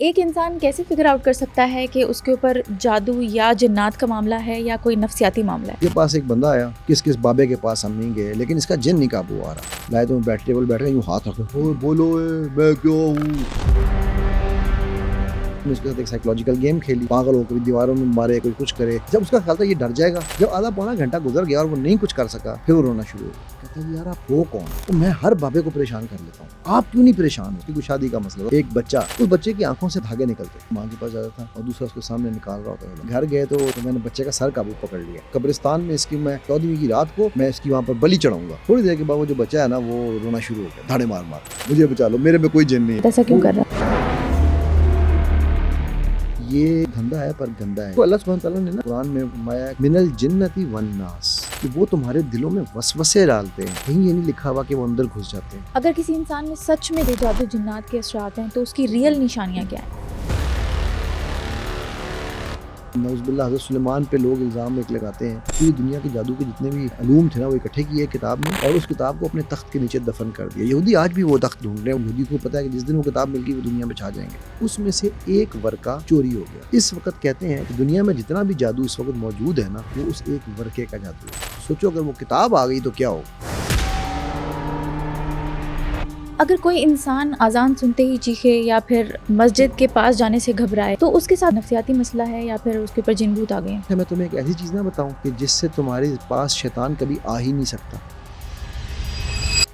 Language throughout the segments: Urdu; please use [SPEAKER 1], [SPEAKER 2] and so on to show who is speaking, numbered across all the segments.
[SPEAKER 1] ایک انسان کیسے فگر آؤٹ کر سکتا ہے کہ اس کے اوپر جادو یا جنات کا معاملہ ہے یا کوئی نفسیاتی معاملہ ہے؟
[SPEAKER 2] کے پاس ایک بندہ آیا، کس بابے کے پاس ہم نہیں گئے، لیکن اس کا جن نہیں قابو آ رہا. لائے تو ٹیبل بیٹھ رہے یوں ہاتھ رکھے، اوہ بولو میں کیا ہوں. اس کے ساتھ ایک سائیکولوجیکل گیم کھیلی، پاگل ہو کر دیواروں میں مارے، کوئی کچھ کرے. جب اس کا خیال تھا یہ ڈر جائے گا، جب آدھا پونا گھنٹہ گزر گیا اور وہ نہیں کچھ کر سکا، پھر وہ رونا شروع ہو گیا. کہتا ہے یار آپ ہو کون؟ تو میں ہر بابے کو پریشان کر لیتا ہوں، آپ کیوں نہیں پریشان ہو؟ اس کی کوئی شادی کا مسئلہ، ایک بچہ، اس بچے کی آنکھوں سے دھاگے نکلتے، ماں کے پاس جاتا تھا اور دوسرا اس کے سامنے نکال رہا ہوتا ہے. گھر گئے تو میں نے بچے کا سر قابو پکڑ لیا. قبرستان میں اس کی میں 14ویں کی رات کو میں اس کی وہاں پر بلی چڑھاؤں گا. تھوڑی دیر کے بعد وہ جو بچہ ہے نا وہ رونا شروع ہو گیا، دھاڑے مار مار، مجھے بچا لو، میرے میں کوئی جن نہیں ہے.
[SPEAKER 1] ایسا کیوں کر رہا؟
[SPEAKER 2] یہ دھندا ہے پر گندا ہے. تو اللہ سبحانہ تعالیٰ نے نا قرآن میں فرمایا من الجنتی والناس، کہ وہ تمہارے دلوں میں وسوسے ڈالتے ہیں. کہیں یہ نہیں لکھا ہوا کہ وہ اندر گھس جاتے ہیں.
[SPEAKER 1] اگر کسی انسان میں سچ میں بے جادو جنات کے اثرات ہیں تو اس کی ریئل نشانیاں کیا ہیں؟
[SPEAKER 2] نعوذ باللہ حضرت سلیمان پہ لوگ الزام ایک لگاتے ہیں، پوری دنیا کے جادو کے جتنے بھی علوم تھے نا وہ اکٹھے کیے کتاب میں اور اس کتاب کو اپنے تخت کے نیچے دفن کر دیا. یہودی آج بھی وہ تخت ڈھونڈ رہے ہیں. یہودی کو پتا ہے کہ جس دن وہ کتاب مل گئی وہ دنیا میں چھا جائیں گے. اس میں سے ایک ورقہ چوری ہو گیا. اس وقت کہتے ہیں کہ دنیا میں جتنا بھی جادو اس وقت موجود ہے نا وہ اس ایک ورقے کا جادو ہے. سوچو اگر وہ کتاب آ گئی تو کیا ہوگا.
[SPEAKER 1] اگر کوئی انسان اذان سنتے ہی چیخے یا پھر مسجد کے پاس جانے سے گھبرائے تو اس کے ساتھ نفسیاتی مسئلہ ہے یا پھر اس کے اوپر جن بھوت آ گئے ہیں؟
[SPEAKER 2] میں تمہیں ایک ایسی چیز نہ بتاؤں کہ جس سے تمہارے پاس شیطان کبھی آ ہی نہیں سکتا.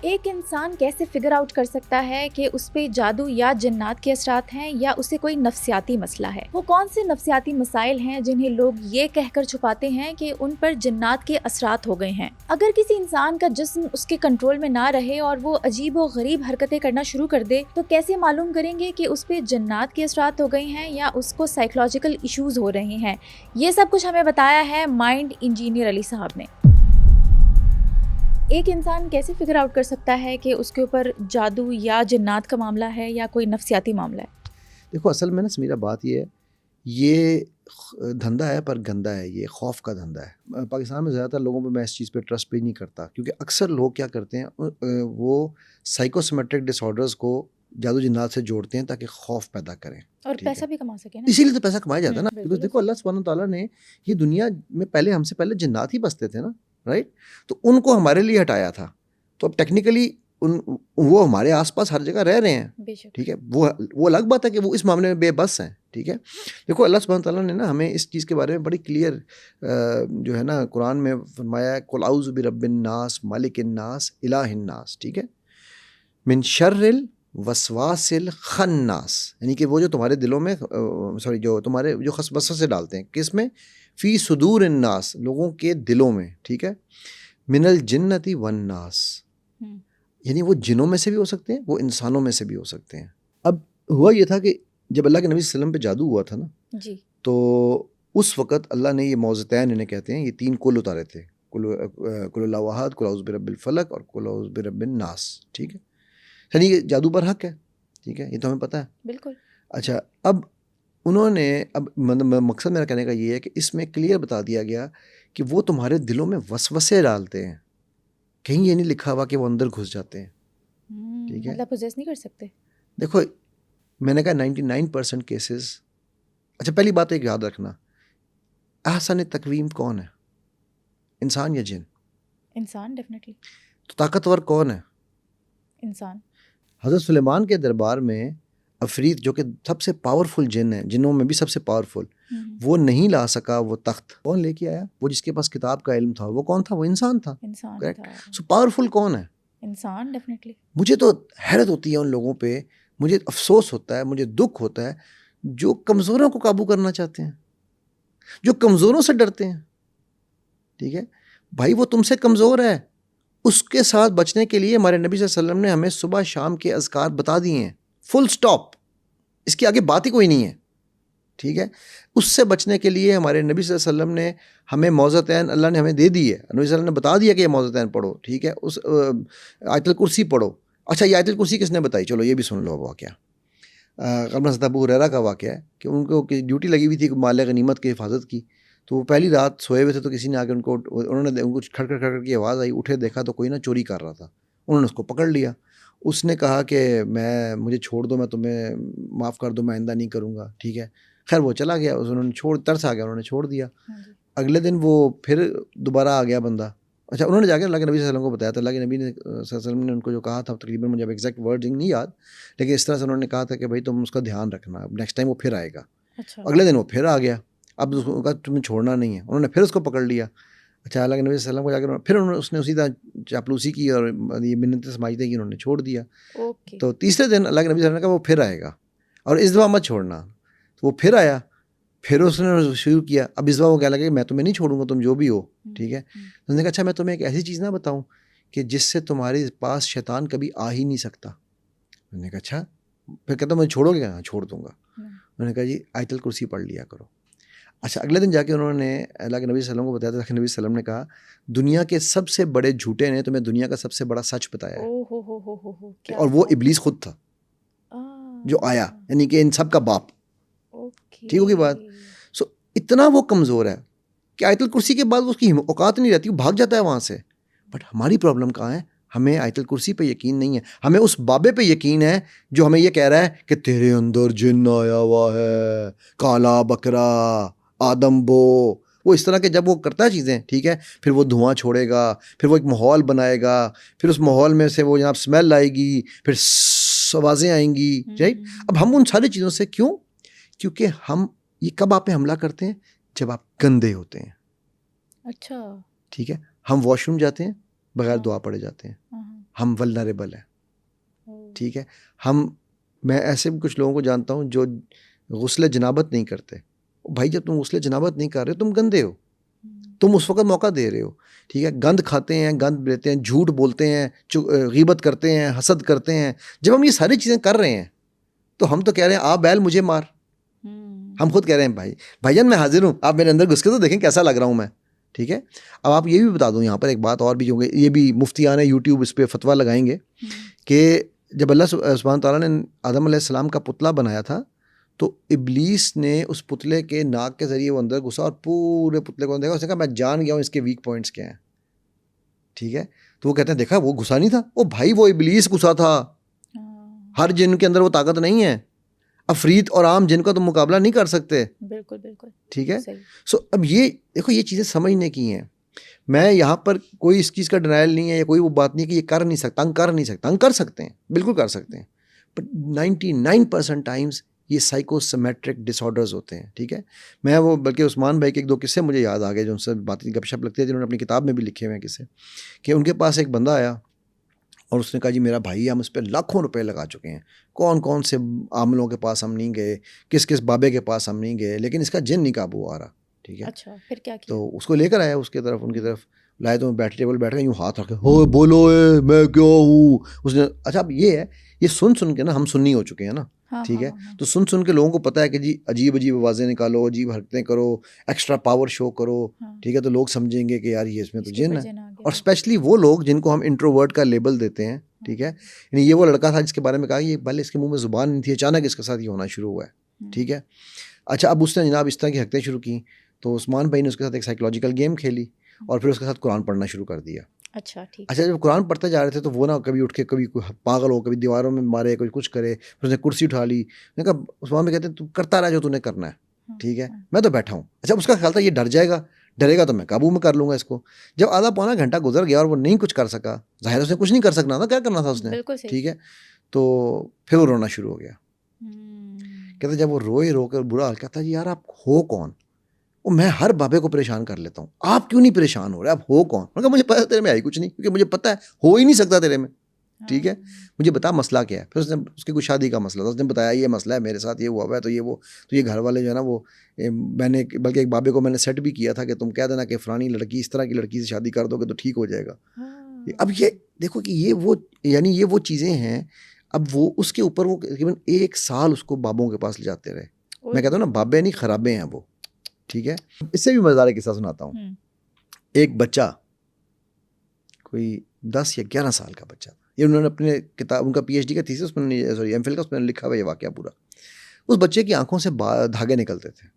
[SPEAKER 1] ایک انسان کیسے فگر آؤٹ کر سکتا ہے کہ اس پہ جادو یا جنات کے اثرات ہیں یا اسے کوئی نفسیاتی مسئلہ ہے؟ وہ کون سے نفسیاتی مسائل ہیں جنہیں لوگ یہ کہہ کر چھپاتے ہیں کہ ان پر جنات کے اثرات ہو گئے ہیں؟ اگر کسی انسان کا جسم اس کے کنٹرول میں نہ رہے اور وہ عجیب و غریب حرکتیں کرنا شروع کر دے تو کیسے معلوم کریں گے کہ اس پہ جنات کے اثرات ہو گئے ہیں یا اس کو سائیکولوجیکل ایشوز ہو رہے ہیں؟ یہ سب کچھ ہمیں بتایا ہے مائنڈ انجینئر علی صاحب نے. ایک انسان کیسے فگر آؤٹ کر سکتا ہے کہ اس کے اوپر جادو یا جنات کا معاملہ ہے یا کوئی نفسیاتی معاملہ ہے؟
[SPEAKER 2] دیکھو اصل میں نا سمیرہ بات یہ ہے، یہ دھندا ہے پر گندا ہے. یہ خوف کا دھندا ہے. پاکستان میں زیادہ تر لوگوں پہ میں اس چیز پہ ٹرسٹ بھی نہیں کرتا، کیونکہ اکثر لوگ کیا کرتے ہیں وہ سائیکوسمیٹرک ڈس آرڈرز کو جادو جنات سے جوڑتے ہیں تاکہ خوف پیدا کریں
[SPEAKER 1] اور پیسہ بھی کما سکے نا.
[SPEAKER 2] اسی لیے تو پیسہ کمایا جاتا ہے نا.
[SPEAKER 1] بالکل.
[SPEAKER 2] کیونکہ دیکھو اللہ سبحانہ تعالیٰ نے یہ دنیا میں پہلے ہم سے پہلے جنات ہی بستے تھے نا، رائٹ؟ تو ان کو ہمارے لیے ہٹایا تھا. تو اب ٹیکنیکلی وہ ہمارے آس پاس ہر جگہ رہ رہے ہیں، ٹھیک ہے. وہ الگ بات ہے کہ وہ اس معاملے میں بے بس ہیں، ٹھیک ہے. دیکھو اللہ سبحانہ تعالیٰ نے نا ہمیں اس چیز کے بارے میں بڑی کلیئر جو ہے نا قرآن میں فرمایا ہے قل اعوذ برب الناس مالک الناس الہ الناس، ٹھیک ہے، من شر الوسواس الخناس، یعنی کہ وہ جو تمہارے دلوں میں جو تمہارے جو وسوسے ڈالتے ہیں، کس میں؟ فی صدور الناس، لوگوں کے دلوں میں، ٹھیک ہے. من الجنتی والناس، یعنی وہ جنوں میں سے بھی ہو سکتے ہیں، وہ انسانوں میں سے بھی ہو سکتے ہیں. اب ہوا یہ تھا کہ جب اللہ کے نبی صلی اللہ علیہ وسلم پہ جادو ہوا تھا نا
[SPEAKER 1] جی،
[SPEAKER 2] تو اس وقت اللہ نے یہ معوذتین انہیں کہتے ہیں، یہ 3 کل اتارے تھے، کل اللہ احد، کل اعوذ برب الفلق اور کل اعوذ برب الناس، ٹھیک ہے. یعنی یہ جادو پر حق ہے، ٹھیک ہے، یہ تو ہمیں پتہ ہے
[SPEAKER 1] بالکل.
[SPEAKER 2] اچھا اب انہوں نے مقصد میرا کہنے کا یہ ہے کہ اس میں کلیئر بتا دیا گیا کہ وہ تمہارے دلوں میں وسوسے ڈالتے ہیں. کہیں یہ نہیں لکھا ہوا کہ وہ اندر گھس جاتے ہیں، ٹھیک ہے.
[SPEAKER 1] مطلب پوزیس نہیں کر سکتے.
[SPEAKER 2] دیکھو میں نے کہا 99% کیسز. اچھا پہلی بات ایک یاد رکھنا، احسن تقویم کون ہے، انسان یا جن؟
[SPEAKER 1] انسان ڈیفینیٹلی.
[SPEAKER 2] تو طاقتور کون ہے؟
[SPEAKER 1] انسان.
[SPEAKER 2] حضرت سلیمان کے دربار میں عفریت جو کہ سب سے پاورفل جن ہے، جنوں میں بھی سب سے پاورفل، وہ نہیں لا سکا وہ تخت. کون لے کے آیا؟ وہ جس کے پاس کتاب کا علم تھا. وہ کون تھا؟ وہ انسان تھا. سو پاورفل کون ہے؟
[SPEAKER 1] انسان ڈیفینیٹلی.
[SPEAKER 2] مجھے تو حیرت ہوتی ہے ان لوگوں پہ، مجھے افسوس ہوتا ہے، مجھے دکھ ہوتا ہے جو کمزوروں کو قابو کرنا چاہتے ہیں، جو کمزوروں سے ڈرتے ہیں، ٹھیک ہے. بھائی وہ تم سے کمزور ہے، اس کے ساتھ بچنے کے لیے ہمارے نبی صلی اللہ علیہ وسلم نے ہمیں صبح شام کے اذکار بتا دیے ہیں، فل سٹاپ، اس کی آگے بات ہی کوئی نہیں ہے، ٹھیک ہے. اس سے بچنے کے لیے ہمارے نبی صلی اللہ علیہ وسلم نے ہمیں معوذتین اللہ نے ہمیں دے دی ہے. نبی صلی اللہ علیہ وسلم نے بتا دیا کہ یہ معوذتین پڑھو، ٹھیک ہے. اس آیت الکرسی پڑھو. اچھا یہ آیت الکرسی کس نے بتائی؟ چلو یہ بھی سن لو. واقعہ قبل ابو ہریرہ کا واقعہ ہے کہ ان کو ڈیوٹی لگی ہوئی تھی مال غنیمت کی حفاظت کی. تو وہ پہلی رات سوئے ہوئے تھے تو کسی نے آ کے انہوں نے کھڑ کر کی آواز آئی، اٹھے دیکھا تو کوئی نہ چوری کر رہا تھا. انہوں نے اس کو پکڑ لیا اس نے کہا کہ مجھے چھوڑ دو، میں تمہیں معاف کر دو، میں آئندہ نہیں کروں گا. ٹھیک ہے، خیر وہ چلا گیا، انہوں نے ترس آ گیا، انہوں نے چھوڑ دیا. اگلے دن وہ پھر دوبارہ آ گیا بندہ. اچھا انہوں نے جا کے اللہ کے نبی صلی اللہ علیہ وسلم کو بتایا تھا. اللہ کے نبی نے صلی اللہ علیہ وسلم نے ان کو جو کہا تھا، تقریباً مجھے اب ایگزیکٹ ورڈنگ نہیں یاد، لیکن اس طرح سے انہوں نے کہا تھا کہ بھائی تم اس کا دھیان رکھنا، اب نیکسٹ ٹائم وہ پھر آئے گا. اگلے دن وہ پھر آ گیا، اب اس کو کہا تمہیں چھوڑنا نہیں ہے. انہوں نے پھر اس کو پکڑ لیا. اچھا اللہ کے نبی صلی اللہ علیہ وسلم کو جا کے پھر اس نے اسی طرح چاپلوسی کی اور یہ منتیں سمجھتے کہ انہوں نے چھوڑ دیا. تو تیسرے دن اللہ کے نبی صلی اللہ علیہ وسلم نے کہا وہ پھر آئے گا اور اس دفعہ مت چھوڑنا. تو وہ پھر آیا، پھر اس نے شروع کیا. اب اس دفعہ وہ کہنے لگا کہ میں تمہیں نہیں چھوڑوں گا، تم جو بھی ہو. ٹھیک ہے، اس نے کہا اچھا میں تمہیں ایک ایسی چیز نہ بتاؤں کہ جس سے تمہارے پاس شیطان کبھی آ ہی نہیں سکتا. میں نے کہا اچھا. پھر کہتا مجھے چھوڑو گے؟ ہاں چھوڑ دوں گا. انہوں نے کہا جی آیت الکرسی پڑھ لیا کرو. اچھا اگلے دن جا کے انہوں نے اللہ کے نبی صلی اللہ علیہ وسلم کو بتایا. اللہ کے نبی صلی اللہ علیہ وسلم نے کہا دنیا کے سب سے بڑے جھوٹے نے تمہیں دنیا کا سب سے بڑا سچ بتایا ہے. اور وہ ابلیس خود تھا جو آیا، یعنی کہ ان سب کا باپ. ٹھیک ہوگی بات. سو اتنا وہ کمزور ہے کہ آیت الکرسی کے بعد اس کی اوقات نہیں رہتی، وہ بھاگ جاتا ہے وہاں سے. بٹ ہماری پرابلم کہاں ہے؟ ہمیں آیت الکرسی پہ یقین نہیں ہے، ہمیں اس بابے پہ یقین ہے جو ہمیں یہ کہہ رہا ہے کہ تیرے اندر جن آیا ہوا ہے، کالا بکرا، آدم بو. وہ اس طرح کے جب وہ کرتا ہے چیزیں، ٹھیک ہے، پھر وہ دھواں چھوڑے گا، پھر وہ ایک ماحول بنائے گا، پھر اس ماحول میں سے وہ جناب اسمیل آئے گی، پھر آوازیں آئیں گی. رائٹ. اب ہم ان ساری چیزوں سے کیوں؟ کیونکہ ہم یہ کب آپ پہ حملہ کرتے ہیں؟ جب آپ گندے ہوتے ہیں.
[SPEAKER 1] اچھا
[SPEAKER 2] ٹھیک ہے، ہم واش روم جاتے ہیں بغیر دعا پڑے جاتے ہیں، ہم ولنریبل ہیں. ٹھیک ہے، میں ایسے بھی کچھ لوگوں کو جانتا ہوں جو غسل جنابت نہیں کرتے. بھائی جب تم غسل جنابت نہیں کر رہے تم گندے ہو، تم اس وقت موقع دے رہے ہو. ٹھیک ہے، گند کھاتے ہیں، گند لیتے ہیں، جھوٹ بولتے ہیں، غیبت کرتے ہیں، حسد کرتے ہیں. جب ہم یہ ساری چیزیں کر رہے ہیں تو ہم تو کہہ رہے ہیں آ بیل مجھے مار. ہم خود کہہ رہے ہیں بھائی جان میں حاضر ہوں، آپ میرے اندر گھس کے تو دیکھیں کیسا لگ رہا ہوں میں. ٹھیک ہے، اب آپ یہ بھی بتا دوں یہاں پر ایک بات اور بھی جو یہ بھی مفتیان یوٹیوب اس پہ فتویٰ لگائیں گے کہ جب اللہ سبحانہ تعالیٰ نے آدم علیہ السلام کا پتلا بنایا تھا تو ابلیس نے اس پتلے کے ناک کے ذریعے وہ اندر گھسا اور پورے پتلے کو دیکھا. اس نے کہا میں جان گیا ہوں اس کے ویک پوائنٹس کیا ہیں. ٹھیک ہے، تو وہ کہتے ہیں دیکھا وہ گھسا نہیں تھا، وہ بھائی وہ ابلیس گھسا تھا. ہر جن کے اندر وہ طاقت نہیں ہے، افریت اور عام جن کا تم مقابلہ نہیں کر سکتے.
[SPEAKER 1] بالکل بالکل
[SPEAKER 2] ٹھیک ہے. سو اب یہ دیکھو یہ چیزیں سمجھنے کی ہیں. میں یہاں پر کوئی اس چیز کا ڈینائل نہیں ہے یا کوئی وہ بات نہیں کہ یہ کر نہیں سکتا، تنگ کر نہیں سکتا. تنگ کر سکتے ہیں، بالکل کر سکتے ہیں، بٹ 99% ٹائمز یہ سائیکو سیمیٹرک ڈس آرڈرز ہوتے ہیں. ٹھیک ہے، میں وہ بلکہ عثمان بھائی کے ایک دو قصے مجھے یاد آ گئے جو ان سے باتیں گپ شپ لگتی ہے، جنہوں نے اپنی کتاب میں بھی لکھے ہوئے ہیں قصے، کہ ان کے پاس ایک بندہ آیا اور اس نے کہا جی میرا بھائی ہم اس پہ لاکھوں روپے لگا چکے ہیں، کون کون سے عاملوں کے پاس ہم نہیں گئے، کس کس بابے کے پاس ہم نہیں گئے، لیکن اس کا جن نہیں قابو آ رہا. ٹھیک ہے،
[SPEAKER 1] اچھا پھر کیا کیا؟
[SPEAKER 2] تو اس کو لے کر آیا اس کی طرف، ان کی طرف لائے تو بیٹھ ٹیبل بیٹھ گئے، یوں ہاتھ رکھے ہو بولو میں کیا ہوں. اس نے اچھا اب یہ ہے یہ سن کے نا ہم سنی ہو چکے ہیں نا. ٹھیک ہے، تو سن کے لوگوں کو پتہ ہے کہ جی عجیب عجیب آوازیں نکالو، عجیب حرکتیں کرو، ایکسٹرا پاور شو کرو. ٹھیک ہے، تو لوگ سمجھیں گے کہ یار یہ اس میں تو جن ہے. اور اسپیشلی وہ لوگ جن کو ہم انٹروورٹ کا لیبل دیتے ہیں. ٹھیک ہے، یعنی یہ وہ لڑکا تھا جس کے بارے میں کہا یہ پہلے اس کے منہ میں زبان نہیں تھی، اچانک اس کے ساتھ یہ ہونا شروع ہوا ہے. ٹھیک ہے، اچھا اب اس نے جناب اس طرح کی حرکتیں شروع کی تو عثمان بھائی نے اس کے ساتھ ایک سائیکولوجیکل گیم کھیلی اور پھر اس کے ساتھ قرآن پڑھنا شروع کر دیا.
[SPEAKER 1] اچھا ٹھیک.
[SPEAKER 2] اچھا جب قرآن پڑھتے جا رہے تھے تو وہ نا کبھی اٹھ کے کبھی پاگل ہو، کبھی دیواروں میں مارے، کبھی کچھ کرے. پھر اس نے کرسی اٹھا لی. میں نے کہا عثمان بھائی کہتے ہیں تو کرتا رہا جو تو نے کرنا ہے. ٹھیک ہے، میں تو بیٹھا ہوں. اچھا اس کا خیال تھا یہ ڈرے گا تو میں قابو میں کر لوں گا اس کو. جب آدھا پونا گھنٹہ گزر گیا اور وہ نہیں کچھ کر سکا، ظاہر اس نے کچھ نہیں کر سکنا تھا، کیا کرنا تھا اس نے. ٹھیک ہے، تو پھر وہ رونا شروع ہو گیا. کہتے جب وہ رو کر برا حال کہتا جی یار آپ ہو کون؟ وہ میں ہر بابے کو پریشان کر لیتا ہوں، آپ کیوں نہیں پریشان ہو رہے، آپ ہو کون؟ میں کہا مجھے پتا تیرے میں آئی کچھ نہیں، کیونکہ مجھے پتا ہے ہو ہی نہیں سکتا تیرے میں. ٹھیک ہے، مجھے بتا مسئلہ کیا ہے. پھر اس نے اس کی کوئی شادی کا مسئلہ تھا، اس نے بتایا یہ مسئلہ ہے میرے ساتھ، یہ ہوا ہوا ہے. تو یہ گھر والے جو ہے نا وہ میں نے بلکہ ایک بابے کو میں نے سیٹ بھی کیا تھا کہ تم کہہ دینا کہ فلانی لڑکی اس طرح کی لڑکی سے شادی کر دو گے تو ٹھیک ہو جائے گا. اب یہ دیکھو کہ یہ وہ چیزیں ہیں. اب وہ اس کے اوپر وہ تقریباً 1 سال اس کو بابوں کے پاس لے جاتے رہے. میں کہتا ہوں نا بابے نہیں خرابے ہیں وہ. ٹھیک ہے، اس سے بھی مزیدار قصہ سناتا ہوں. ایک بچہ کوئی 10 یا 11 سال کا بچہ تھا. یہ انہوں نے اپنے کتاب، ان کا پی ایچ ڈی کا تھیسس سوری ایم فل کا، اس میں لکھا ہوا یہ واقعہ پورا. اس بچے کی آنکھوں سے دھاگے نکلتے تھے.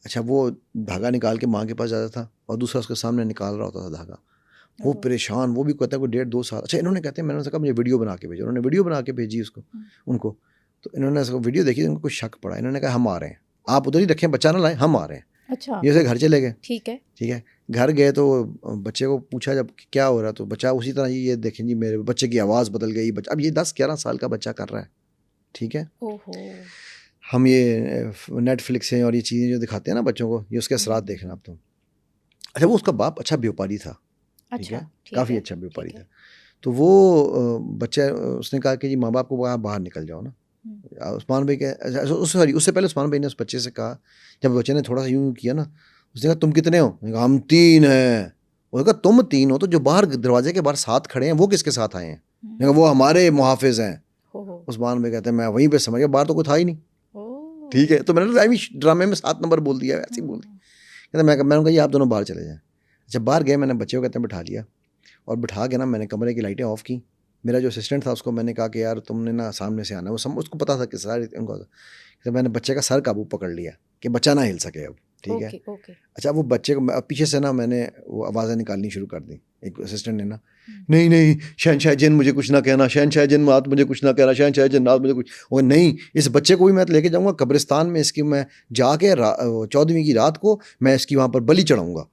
[SPEAKER 2] اچھا وہ دھاگا نکال کے ماں کے پاس جاتا تھا اور دوسرا اس کے سامنے نکال رہا ہوتا تھا دھاگا. وہ پریشان, وہ بھی کہتا ہے کوئی 1.5-2 سال. اچھا انہوں نے کہتے ہیں, میں نے کہا مجھے ویڈیو بنا کے بھیجو, انہوں نے ویڈیو بنا کے بھیجی اس کو ان کو. تو انہوں نے ویڈیو دیکھی, ان کو کچھ شک پڑا, انہوں نے کہا ہم آ رہے ہیں, آپ ادھر ہی رکھیں, بچہ نہ لائیں, ہم آ رہے ہیں.
[SPEAKER 1] اچھا
[SPEAKER 2] یہ سے گھر چلے گئے.
[SPEAKER 1] ٹھیک ہے.
[SPEAKER 2] گھر گئے تو بچے کو پوچھا جب کیا ہو رہا, تو بچہ اسی طرح یہ دیکھیں جی میرے بچے کی آواز بدل گئی. اب یہ 10-11 سال کا بچہ کر رہا ہے. ٹھیک ہے, ہم یہ نیٹ فلکس ہیں اور یہ چیزیں جو دکھاتے ہیں نا بچوں کو, یہ اس کے اثرات دیکھنا اب تو. اچھا وہ اس کا باپ اچھا بیوپاری تھا. ٹھیک ہے, کافی اچھا بیوپاری تھا. تو وہ بچہ, اس نے کہا کہ جی ماں باپ کو باہر نکل جاؤ نا. عثمان بھائی کے سوری اس سے پہلے عثمان بھائی نے اس بچے سے کہا, جب بچے نے تھوڑا سا یوں کیا نا, اس نے کہا تم کتنے ہو؟ ہم 3 ہیں. وہ کہا تم 3 ہو تو جو باہر دروازے کے باہر 7 کھڑے ہیں وہ کس کے ساتھ آئے ہیں؟ وہ ہمارے محافظ ہیں. عثمان بھائی کہتے ہیں میں وہیں پہ سمجھ گیا, باہر تو کوئی تھا ہی نہیں. ٹھیک ہے, تو میں نے ڈرامے میں 7 نمبر بول دیا, ایسے ہی بول دیا. کہتے میں نے کہا یہ آپ دونوں باہر چلے جائیں. جب باہر گئے میں نے بچے کو کہتے ہیں بٹھا لیا, اور بٹھا کے نا میں نے کمرے کی لائٹیں آف کی. میرا جو اسسٹنٹ تھا اس کو میں نے کہا کہ یار تم نے نا سامنے سے آنا, وہ اس کو پتا تھا کہ سارے ان کو. میں نے بچے کا سر قابو پکڑ لیا کہ بچہ نہ ہل سکے اب. ٹھیک ہے. اچھا وہ بچے کو پیچھے سے نا میں نے وہ آوازیں نکالنی شروع کر دی. ایک اسسٹنٹ نے نا, نہیں شہنشاہ جن مجھے کچھ نہ کہنا, شہنشاہ جن رات مجھے کچھ نہ کہنا, شہنشاہ جن رات مجھے کچھ. وہ نہیں, اس بچے کو بھی میں لے کے جاؤں گا قبرستان میں, اس کی میں جا کے 14ویں کی رات کو میں اس کی وہاں پر بلی چڑھاؤں گا.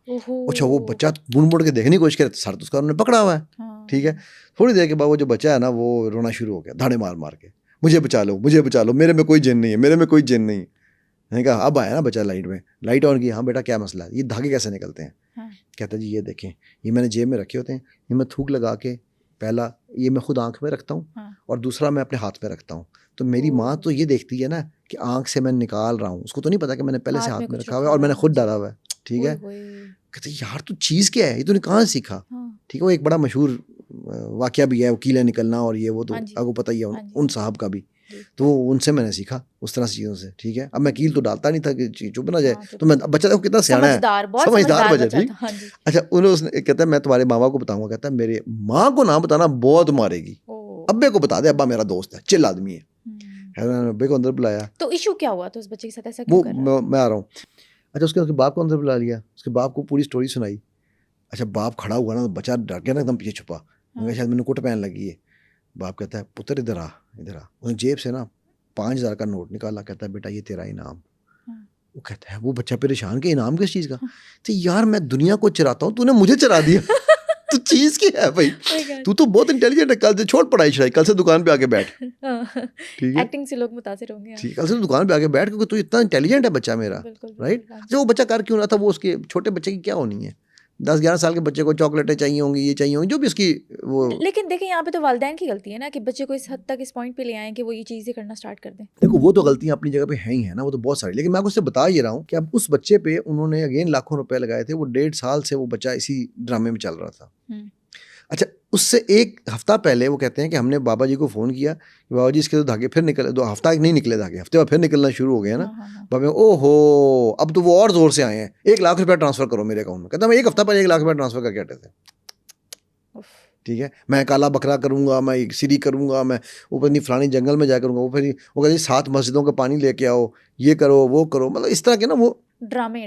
[SPEAKER 2] اچھا وہ بچہ مڑ کے دیکھنے کی کوشش کرے, سر تو اس کا انہوں نے پکڑا ہوا ہے. ٹھیک ہے, تھوڑی دیر کے بعد وہ جو بچہ ہے نا وہ رونا شروع ہو گیا, دھاڑے مار مار کے, مجھے بچا لو, مجھے بچا لو, میرے میں کوئی جن نہیں ہے, میرے میں کوئی جن نہیں. میں نے کہا اب آیا نا بچہ لائٹ میں, لائٹ آن کی, ہاں بیٹا کیا مسئلہ ہے, یہ دھاگے کیسے نکلتے ہیں؟ کہتا جی یہ دیکھیں, یہ میں نے جیب میں رکھے ہوتے ہیں, یہ میں تھوک لگا کے, پہلا یہ میں خود آنکھ میں رکھتا ہوں, اور دوسرا میں اپنے ہاتھ میں رکھتا ہوں. تو میری ماں تو یہ دیکھتی ہے نا کہ آنکھ سے میں نکال رہا ہوں, اس کو تو نہیں پتا کہ میں نے پہلے سے ہاتھ میں رکھا ہوا ہے اور میں نے خود ڈالا ہوا ہے. ٹھیک ہے, کہتے یار تو چیز کیا ہے, یہ تو نے کہاں سیکھا؟ ٹھیک ہے, وہ ایک بڑا مشہور واقعہ بھی ہے, وکیلیں نکلنا اور یہ وہ, تو آپ کو پتہ ہی ہے ان صاحب کا بھی. تو ان سے میں نے سیکھا اس طرح سے چیزوں سے. ٹھیک ہے, اب میں کیل تو ڈالتا نہیں تھا کہ چپ نہ جائے, تو میں بچہ دیکھو کتنا سیانا ہے, سمجھدار بچہ. ٹھیک. اچھا انہوں نے کہتا ہے میں تمہارے ماں باپ کو بتاؤں گا, کہتا ہے میرے ماں کو نہ بتانا بہت مارے گی, ابے کو بتا دے, ابا میرا دوست ہے, چل آدمی ہے. ابے کو اندر بلایا.
[SPEAKER 1] تو ایشو کیا ہوا تو اس بچے کے ساتھ ایسا کیوں کر رہا ہے؟
[SPEAKER 2] میں آ رہا ہوں. اچھا اس کے باپ کو اندر بلا لیا, اس کے باپ کو پوری سٹوری سنائی. اچھا باپ کھڑا ہوا نا, تو بچہ ڈر گیا نا ایک دم پیچھے چھپا, شاید میں نے کوٹ پہن لگی ہے. باپ کہتا ہے پتر ادھر آ, ادھر آ. اس نے جیب سے نا 5,000 کا نوٹ نکالا, کہتا ہے بیٹا یہ تیرا انعام. وہ کہتا ہے, وہ بچہ پریشان کہ انعام کس چیز کا؟ تو یار میں دنیا کو چراتا ہوں, تو نے مجھے چرا دیا. تو چیز کیا ہے بھائی, تو بہت انٹیلیجنٹ ہے, کل سے چھوڑ پڑھائی چھڑائی, کل سے دکان پہ آ کے بیٹھ. ٹھیک ہے,
[SPEAKER 1] ایکٹنگ سے لوگ متاثر ہوں گے,
[SPEAKER 2] کل سے دکان پہ آ کے بیٹھ, کیونکہ تو اتنا انٹیلیجنٹ ہے بچہ میرا. رائٹ. جو وہ بچہ کر کیوں رہا تھا, وہ اس کے چھوٹے بچے کی کیا ہونی ہے, 10-11 سال کے بچے کو چاکلیٹیں چاہیے ہوں گی, یہ چاہیے ہوں گی, جو بھی اس کی وہ. لیکن
[SPEAKER 1] دیکھیں یہاں پہ تو والدین کی غلطی ہے نا کہ بچے کو اس حد تک اس پوائنٹ پہ لے آئیں کہ وہ یہ چیزیں کرنا سٹارٹ کر دیں.
[SPEAKER 2] دیکھو وہ تو غلطیاں اپنی جگہ پہ ہیں ہی ہیں نا, وہ تو بہت ساری, لیکن میں آپ کو اس سے بتا یہ رہا ہوں کہ اب اس بچے پہ انہوں نے اگین لاکھوں روپے لگائے تھے. وہ 1.5 سال سے وہ بچہ اسی ڈرامے میں چل رہا تھا. اچھا اس سے ایک ہفتہ پہلے وہ کہتے ہیں کہ ہم نے بابا جی کو فون کیا کہ بابا جی اس کے تو دھاگے پھر نکلے, 2 ہفتہ نہیں نکلے دھاگے, ہفتے بعد پھر نکلنا شروع ہو گیا نا. بابا او ہو اب تو وہ اور زور سے آئے ہیں, 1 لاکھ روپیہ ٹرانسفر کرو میرے اکاؤنٹ میں. کہتا میں 1 ہفتہ پہلے 1 لاکھ روپیہ ٹرانسفر کر کے ہٹے تھے. ٹھیک ہے, میں کالا بکرا کروں گا, میں سری کروں گا, میں اوپر نہیں فلانی جنگل میں جا کروں گا, وہ پھر وہ کہتے 7 مسجدوں کا پانی لے کے آؤ, یہ کرو وہ کرو, مطلب اس طرح کے نا وہ
[SPEAKER 1] ڈرامے.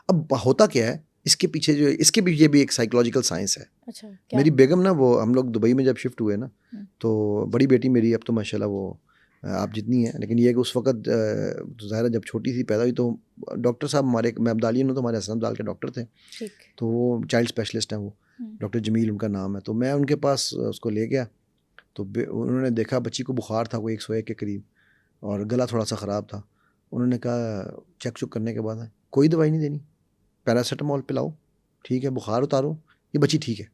[SPEAKER 2] اب ہوتا کیا ہے اس کے پیچھے, جو اس کے پیچھے بھی ایک سائیکولوجیکل سائنس ہے.
[SPEAKER 1] اچھا
[SPEAKER 2] میری بیگم نا, وہ ہم لوگ دبئی میں جب شفٹ ہوئے نا, تو بڑی بیٹی میری اب تو ماشاءاللہ وہ آپ جتنی ہے, لیکن یہ کہ اس وقت ظاہر جب چھوٹی سی پیدا ہوئی تو ڈاکٹر صاحب ہمارے, میں ابدالیین ہوں تو ہمارے حسن ابدال کے ڈاکٹر تھے, تو وہ چائلڈ اسپیشلسٹ ہیں, وہ ڈاکٹر جمیل ان کا نام ہے. تو میں ان کے پاس اس کو لے گیا, تو انہوں نے دیکھا بچی کو بخار تھا کوئی 101 کے قریب, اور گلا تھوڑا سا خراب تھا. انہوں نے کہا چیک کرنے کے بعد کوئی دوائی نہیں دینی, پیراسیٹامول پلاؤ, ٹھیک ہے, بخار اتارو, یہ بچی ٹھیک ہے.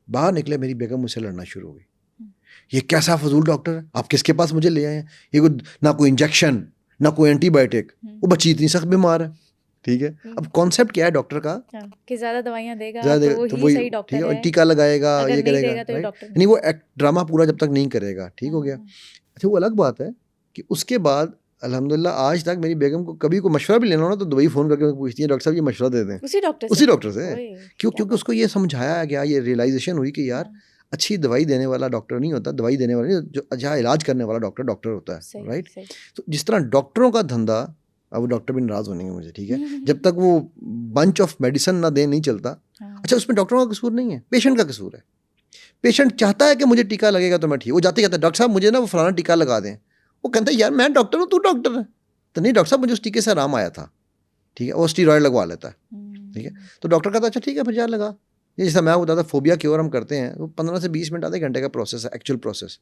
[SPEAKER 2] باہر نکلے, میری بیگم مجھ سے لڑنا شروع ہو گئی, یہ کیسا فضول ڈاکٹر ہے, آپ کس کے پاس مجھے لے آئے ہیں, یہ نہ کوئی انجیکشن نہ کوئی اینٹی بائیوٹک, وہ بچی اتنی سخت بیمار ہے. ٹھیک ہے, اب کانسیپٹ کیا ہے ڈاکٹر کا
[SPEAKER 1] کہ زیادہ دوائیاں دے گا
[SPEAKER 2] تو وہی صحیح ڈاکٹر ہے, ٹیکا لگائے گا, یہ کرے گا, یعنی وہ ڈرامہ پورا جب تک نہیں کرے گا. ٹھیک ہو گیا. اچھا وہ الگ بات ہے کہ اس کے بعد الحمدللہ آج تک میری بیگم کو کبھی کوئی مشورہ بھی لینا ہو نا, تو دبئی فون کر کے پوچھتی ہے ڈاکٹر صاحب یہ مشورہ دے دیں, اسی ڈاکٹر سے. کیونکہ اس کو یہ سمجھایا گیا, یہ ریئلائزیشن ہوئی کہ یار اچھی دوائی دینے والا ڈاکٹر نہیں ہوتا, دوائی دینے والا نہیں, جو اچھا علاج کرنے والا ڈاکٹر ہوتا ہے. رائٹ. تو جس طرح ڈاکٹروں کا دھندا اب وہ ڈاکٹر بھی ناراض ہونے گے مجھے, ٹھیک ہے, جب تک وہ بنچ آف میڈیسن نہ دے نہیں چلتا. اچھا اس میں ڈاکٹروں کا قصور نہیں ہے, پیشنٹ کا قصور ہے. پیشنٹ چاہتا ہے کہ مجھے ٹیکا لگے گا تو میں ٹھیک, وہ جاتے کہتا ہے ڈاکٹر صاحب مجھے نا وہ فلانا ٹیکا لگا دیں. وہ کہتا ہے یار میں ڈاکٹر ہوں, تو ڈاکٹر ہے تو نہیں, ڈاکٹر صاحب مجھے اس ٹیکے سے آرام آیا تھا, ٹھیک ہے, وہ اسٹیرائڈ لگوا لیتا ہے, ٹھیک ہے. تو ڈاکٹر کہتا ہے اچھا ٹھیک ہے پھر جا لگا. جیسا میں بتاتا فوبیا کیور ہم کرتے ہیں, وہ 15 سے 20 منٹ آدھے گھنٹے کا پروسیس ہے, ایکچوئل پروسیس.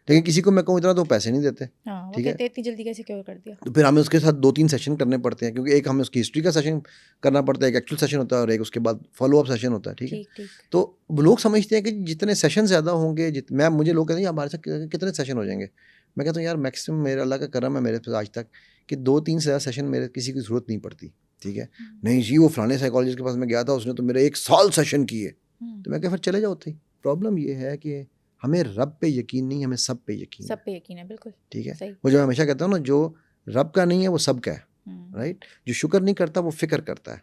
[SPEAKER 2] لیکن کسی کو میں کہوں اتنا تو پیسے نہیں دیتے, ٹھیک ہے,
[SPEAKER 1] اتنی جلدی کیسے کیور کر دیا.
[SPEAKER 2] تو پھر ہمیں اس کے ساتھ 2-3 سیشن کرنے پڑتے ہیں, کیونکہ ایک ہمیں اس کی ہسٹری کا سیشن کرنا پڑتا ہے, ایک ایکچوئل سیشن ہوتا ہے, اور ایک اس کے بعد فالو اپ سیشن ہوتا ہے, ٹھیک ہے. تو لوگ سمجھتے ہیں کہ جتنے سیشن زیادہ ہوں گے, مجھے لوگ کہتے ہیں ہمارے ساتھ کتنے سیشن ہو جائیں گے. میں کہتا ہوں یار میکسیمم میرے اللہ کا کرم ہے میرے پاس آج تک کہ 2-3 سے زیادہ سیشن میرے کسی کی ضرورت نہیں پڑتی, ٹھیک ہے. نہیں جی وہ فلانے سائیکالوجسٹ کے پاس میں گیا تھا, اس نے تو میرے 1 سال سیشن کیے. تو میں کہا پھر چلے جاؤ. تھی پرابلم یہ ہے کہ ہمیں رب پہ یقین نہیں, ہمیں سب پہ یقین,
[SPEAKER 1] سب پہ یقین ہے, بالکل
[SPEAKER 2] ٹھیک ہے. وہ جو میں ہمیشہ کہتا ہوں نا, جو رب کا نہیں ہے وہ سب کا ہے, رائٹ. جو شکر نہیں کرتا وہ فکر کرتا ہے.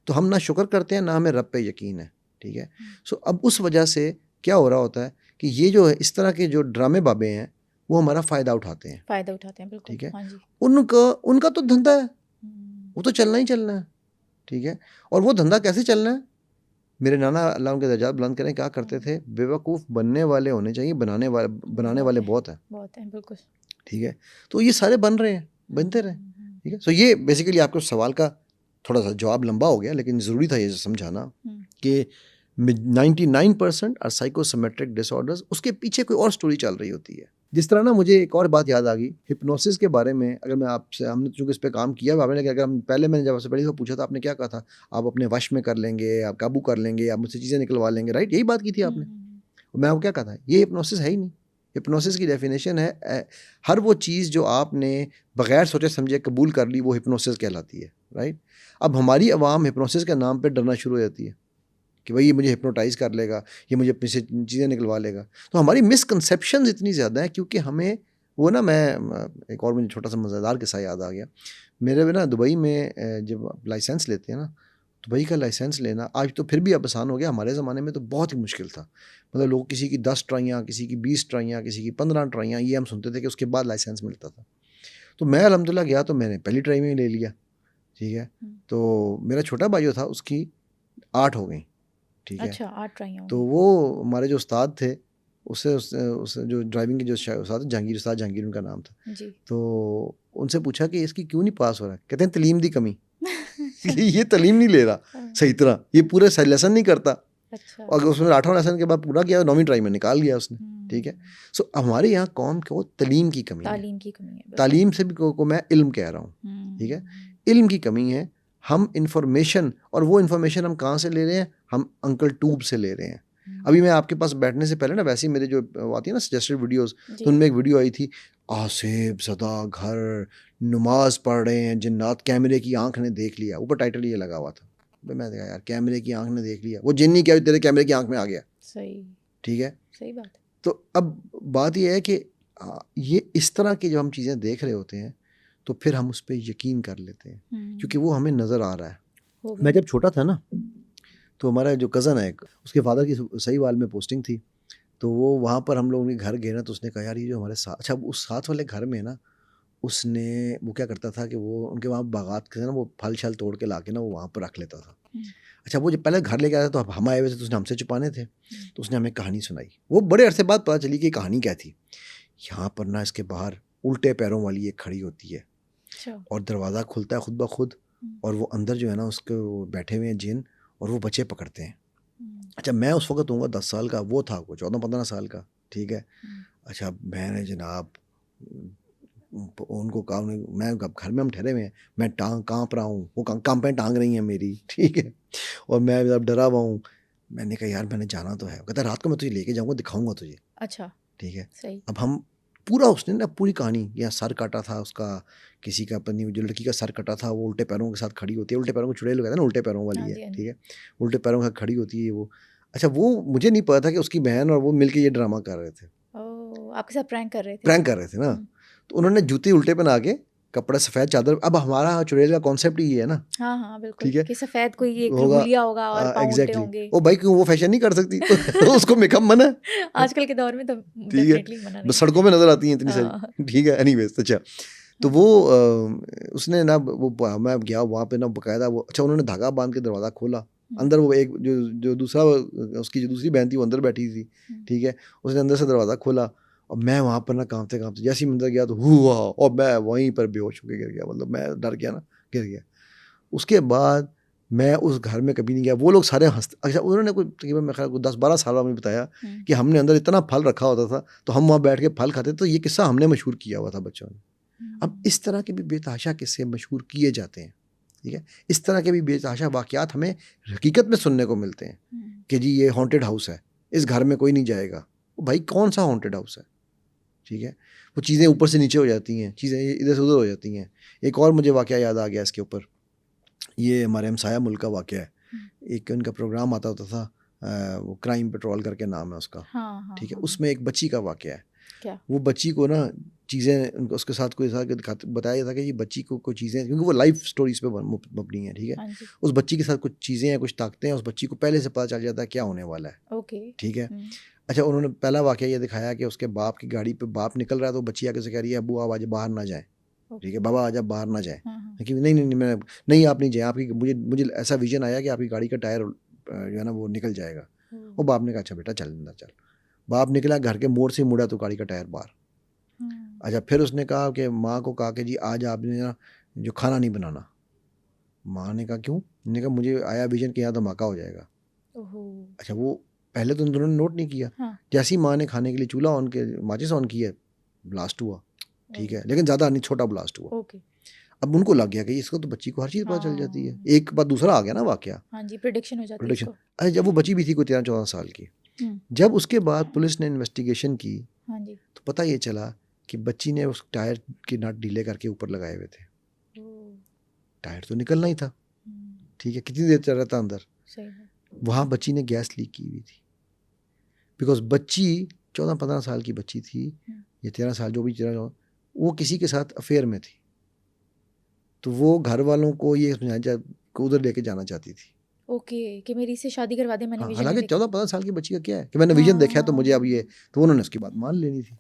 [SPEAKER 2] تو ہم نہ شکر کرتے ہیں نہ ہمیں رب پہ یقین ہے, ٹھیک ہے. سو اب اس وجہ سے کیا ہو رہا ہوتا ہے کہ یہ جو ہے اس طرح کے جو ڈرامے بابے ہیں وہ ہمارا فائدہ اٹھاتے ہیں,
[SPEAKER 1] بالکل,
[SPEAKER 2] ٹھیک ہے. ان کا تو دھندا ہے, وہ تو چلنا ہی چلنا ہے, ٹھیک ہے. اور وہ دھندا کیسے چلنا ہے, میرے نانا اللہ ان کے درجات بلند کریں کہا کرتے تھے بے وقوف بننے والے ہونے چاہیے, بنانے والے بہت ہیں,
[SPEAKER 1] بالکل,
[SPEAKER 2] ٹھیک ہے. تو یہ سارے بن رہے ہیں, بنتے رہے, ٹھیک ہے. سو یہ بیسیکلی آپ کے سوال کا تھوڑا سا جواب لمبا ہو گیا, لیکن ضروری تھا یہ سمجھانا کہ 99% آر سائیکوسومیٹرک ڈس آرڈرز, اس کے پیچھے کوئی اور سٹوری چل رہی ہوتی ہے. جس طرح نا مجھے ایک اور بات یاد آ گئی ہپنوسس کے بارے میں. اگر میں آپ سے, ہم نے چونکہ اس پہ کام کیا, آپ نے اگر پہلے میں نے جب آپ سے پہلے تو پوچھا تھا, آپ نے کیا کہا تھا, آپ اپنے وش میں کر لیں گے, آپ قابو کر لیں گے, آپ مجھ سے چیزیں نکلوا لیں گے, رائٹ, یہی بات کی تھی آپ نے. میں آپ کو کیا کہا تھا, یہ ہپنوسس ہے ہی نہیں. ہپنوسس کی ڈیفینیشن ہے ہر وہ چیز جو آپ نے بغیر سوچے سمجھے قبول کر لی, وہ ہپنوسس کہلاتی ہے, رائٹ. اب ہماری عوام ہپنوسس کے نام پہ ڈرنا شروع ہو جاتی ہے کہ بھائی یہ مجھے ہپنوٹائز کر لے گا, یہ مجھے اپنی سے چیزیں نکلوا لے گا. تو ہماری مسکنسیپشنز اتنی زیادہ ہیں, کیونکہ ہمیں وہ نا, میں ایک اور مجھے چھوٹا سا مزیدار قصہ یاد آ گیا. میرے بھی نا دبئی میں جب لائسنس لیتے ہیں نا, دبئی کا لائسنس لینا آج تو پھر بھی اب آسان ہو گیا, ہمارے زمانے میں تو بہت ہی مشکل تھا. مطلب لوگ کسی کی 10 ٹرائیاں, کسی کی 20 ٹرائیاں, کسی کی 15 ٹرائیاں, یہ ہم سنتے تھے کہ اس کے بعد لائسنس ملتا تھا. تو میں الحمدللہ گیا تو میں نے پہلی ٹرائی میں ہی لے لیا, ٹھیک ہے. تو میرا چھوٹا بھائی جو تھا اس کی 8 ہو گئیں, ٹھیک ہے.
[SPEAKER 1] اچھا 8 ٹرائیاں.
[SPEAKER 2] تو وہ ہمارے جو استاد تھے, اس سے جو ڈرائیونگ کے جو استاد استاد جہانگیر ان کا نام تھا, تو ان سے پوچھا کہ اس کی کیوں نہیں پاس ہو رہا. کہتے ہیں تعلیم دی کمی, یہ تعلیم نہیں لے رہا صحیح طرح, یہ پورے لیسن نہیں کرتا. اگر اس نے 8واں لیسن کے بعد پورا کیا, 9ویں ٹرائی میں نکال گیا اس نے, ٹھیک ہے. سو ہمارے یہاں قوم کو تعلیم کی کمی ہے. تعلیم سے بھی کو میں علم کہہ رہا ہوں, ٹھیک ہے. علم کی کمی ہے. ہم انفارمیشن, اور وہ انفارمیشن ہم کہاں سے لے رہے ہیں, ہم انکل ٹوب سے لے رہے ہیں. ابھی میں آپ کے پاس بیٹھنے سے پہلے نا, ویسے ہی میرے جو آتی ہے نا سجیسٹڈ ویڈیوز, تو ان میں ایک ویڈیو آئی تھی, آصف زدہ گھر نماز پڑھ رہے ہیں, جنات کیمرے کی آنکھ نے دیکھ لیا. اوپر ٹائٹل یہ لگا ہوا تھا. میں نے کہا یار کیمرے کی آنکھ نے دیکھ لیا, وہ جن نہیں کیا تیرے کیمرے کی آنکھ میں آ گیا,
[SPEAKER 1] صحیح,
[SPEAKER 2] ٹھیک ہے,
[SPEAKER 1] صحیح بات.
[SPEAKER 2] تو اب بات یہ ہے کہ یہ اس طرح کی جب ہم چیزیں دیکھ رہے ہوتے ہیں تو پھر ہم اس پہ یقین کر لیتے ہیں, کیونکہ وہ ہمیں نظر آ رہا ہے. میں جب چھوٹا تھا نا, تو ہمارا جو کزن ہے, اس کے فادر کی صحیح وال میں پوسٹنگ تھی, تو وہ وہاں پر ہم لوگوں کے گھر گئے نا, تو اس نے کہا یار یہ جو ہمارے ساتھ, اچھا اس ساتھ والے گھر میں نا, اس نے وہ کیا کرتا تھا کہ وہ ان کے وہاں باغات کے نا وہ پھل شل توڑ کے لا کے نا وہ وہاں پر رکھ لیتا تھا. اچھا وہ جب پہلے گھر لے کے آیا تھا تو ہم آئے ہوئے تھے, تو اس نے ہم سے چھپانے تھے, تو اس نے ہمیں کہانی سنائی. وہ بڑے عرصے بعد پتہ چلی کہ کہانی کیا تھی. یہاں پر نا اس کے باہر الٹے پیروں والی ایک کھڑی ہوتی ہے, اور دروازہ کھلتا ہے خود بخود, اور وہ اندر جو ہے نا اس کو بیٹھے ہوئے ہیں جن, اور وہ بچے پکڑتے ہیں. اچھا میں اس وقت ہوں گا 10 سال کا, وہ تھا وہ 14-15 سال کا, ٹھیک ہے. اچھا میں نے جناب ان کو کہا, میں گھر میں ہم ٹھہرے ہوئے ہیں, میں کانپ رہا ہوں, وہ کانپیں ٹانگ رہی ہیں میری, ٹھیک ہے, اور میں اب ڈرا ہوا ہوں. میں نے کہا یار میں نے جانا تو ہے. کہتا رات کو میں تجھے لے کے جاؤں گا, دکھاؤں گا تجھے.
[SPEAKER 1] اچھا
[SPEAKER 2] ٹھیک ہے.
[SPEAKER 1] صحیح.
[SPEAKER 2] اب ہم پورا, اس نے نا پوری کہانی, یا سر کاٹا تھا اس کا, کسی کا پتنی جو لڑکی کا سر کٹا تھا, وہ الٹے پیروں کے ساتھ کھڑی ہوتی ہے. الٹے پیروں کو چڑیل کہتے ہیں نا, الٹے پیروں والی ہے, ٹھیک ہے, الٹے پیروں کے ساتھ کھڑی ہوتی ہے وہ. اچھا وہ مجھے نہیں پتا تھا کہ اس کی بہن اور وہ مل کے یہ ڈرامہ کر رہے تھے,
[SPEAKER 1] آپ کے ساتھ پرینک کر رہے تھے
[SPEAKER 2] نا. تو انہوں نے جوتی الٹے پہنا کے, کپڑا سفید چادر. اب ہمارا چڑیل کا کانسیپٹ ہی ہے نا,
[SPEAKER 1] ہاں بالکل, ٹھیک ہے, کہ سفید کوئی ایک گولیا ہوگا اور پاؤں الٹے ہوں گے.
[SPEAKER 2] او بھائی کیوں وہ فیشن نہیں کر سکتی, تو اس کو میک اپ منع ہے
[SPEAKER 1] آج کل کے دور میں, تو ڈیفینیٹلی منع نہیں,
[SPEAKER 2] سڑکوں میں نظر آتی ہیں اتنی ساری, ٹھیک ہے. اینی ویز, اچھا تو وہ اس نے نا وہ میں گیا وہاں پہ نا باقاعدہ وہ اچھا انہوں نے دھاگا باندھ کے دروازہ کھولا, اندر وہ ایک جو دوسرا اس کی جو دوسری بہن تھی وہ اندر بیٹھی تھی, ٹھیک ہے, اس نے اندر سے دروازہ کھولا اور میں وہاں پر نا کانپتے کانپتے جیسے ہی اندر گیا تو ہوا اور میں وہیں پر بے ہوش ہو کے گر گیا, مطلب میں ڈر گیا نا, گر گیا. اس کے بعد میں اس گھر میں کبھی نہیں گیا. وہ لوگ سارے ہنستے, اچھا انہوں نے کوئی تقریباً میں خیال 10-12 سال میں بتایا کہ ہم نے اندر اتنا پھل رکھا ہوتا تھا تو ہم وہاں بیٹھ کے پھل کھاتے, تو یہ قصہ ہم نے مشہور کیا ہوا تھا بچوں نے. اب اس طرح کے بھی بے تحاشا قصے مشہور کیے جاتے ہیں, ٹھیک ہے, اس طرح کے بھی بے تحاشا واقعات ہمیں حقیقت میں سننے کو ملتے ہیں کہ جی یہ ہانٹیڈ ہاؤس ہے, اس گھر میں کوئی نہیں جائے گا. بھائی کون سا ہانٹیڈ ہاؤس ہے, ٹھیک ہے, وہ چیزیں اوپر سے نیچے ہو جاتی ہیں, چیزیں ادھر سے ادھر ہو جاتی ہیں. ایک اور مجھے واقعہ یاد آ گیا اس کے اوپر, یہ ہمارے ہمسایہ ملک کا واقعہ ہے. ایک ان کا پروگرام آتا ہوتا تھا, وہ کرائم پیٹرول کر کے نام ہے اس کا, ٹھیک ہے, اس میں ایک بچی کا واقعہ ہے. وہ بچی کو نا چیزیں اس کے ساتھ کوئی بتایا تھا کہ یہ بچی کو کوئی چیزیں, کیونکہ وہ لائف سٹوریز پہ مبنی ہے, ٹھیک ہے, اس بچی کے ساتھ کچھ چیزیں ہیں, کچھ طاقتیں ہیں, اس بچی کو پہلے سے پتہ چل جاتا ہے کیا ہونے والا ہے, ٹھیک ہے. اچھا انہوں نے پہلا واقعہ یہ دکھایا کہ اس کے باپ کی گاڑی پہ باپ نکل رہا ہے تو بچی آگے سے کہہ رہی ہے ابو آپ آج باہر نہ جائیں, ٹھیک ہے, بابا آج آپ باہر نہ جائیں, نہیں میں نہیں آپ نہیں جائیں, آپ کی مجھے ایسا ویژن آیا کہ آپ کی گاڑی کا ٹائر جو ہے نا وہ نکل جائے گا. وہ باپ نے کہا اچھا بیٹا چل اندر چل. باپ نکلا, گھر کے موڑ سے مڑا تو گاڑی کا ٹائر باہر. اچھا پھر اس نے کہا کہ ماں کو کہا کہ جی آج آپ نے جو کھانا نہیں بنانا. ماں نے کہا کیوں؟ نے کہا مجھے آیا ویژن کہ یہاں دھماکہ ہو جائے گا. اچھا وہ پہلے تو انہوں نے نوٹ نہیں کیا, جیسی ماں نے کھانے کے لیے چولہا آن کے ماچس آن کی ہے بلاسٹ ہوا, ٹھیک ہے, لیکن زیادہ نہیں, چھوٹا بلاسٹ ہوا. اب ان کو لگ گیا کہ اس کو تو بچی کو ہر چیز پتہ چل جاتی ہے. ایک بات دوسرا آ گیا نا واقعہ,
[SPEAKER 1] پریڈکشن ہو جاتی ہے.
[SPEAKER 2] اچھا جب وہ بچی بھی تھی کوئی 13-14 سال کی, جب اس کے بعد پولیس نے انویسٹیگیشن کی تو پتہ یہ چلا کہ بچی نے اس ٹائر کے نٹ ڈھیلے کر کے اوپر لگائے ہوئے تھے. ٹائر تو نکلنا ہی تھا, ٹھیک ہے, کتنی دیر چل رہا تھا اندر. وہاں بچی نے گیس لیک کی ہوئی تھی, بیکاز بچی 14-15 سال کی بچی تھی, یہ 13 سال جو بھی 13, وہ کسی کے ساتھ افیئر میں تھی, تو وہ گھر والوں کو یہ سمجھانا ادھر لے کے جانا چاہتی تھی.
[SPEAKER 1] کہ میری سے شادی کروا دے, میں نے ویژن,
[SPEAKER 2] حالانکہ 14-15 سال کی بچی کا کیا ہے کہ میں نے ویژن دیکھا ہے تو مجھے اب یہ, تو انہوں نے اس کی بات مان لینی تھی.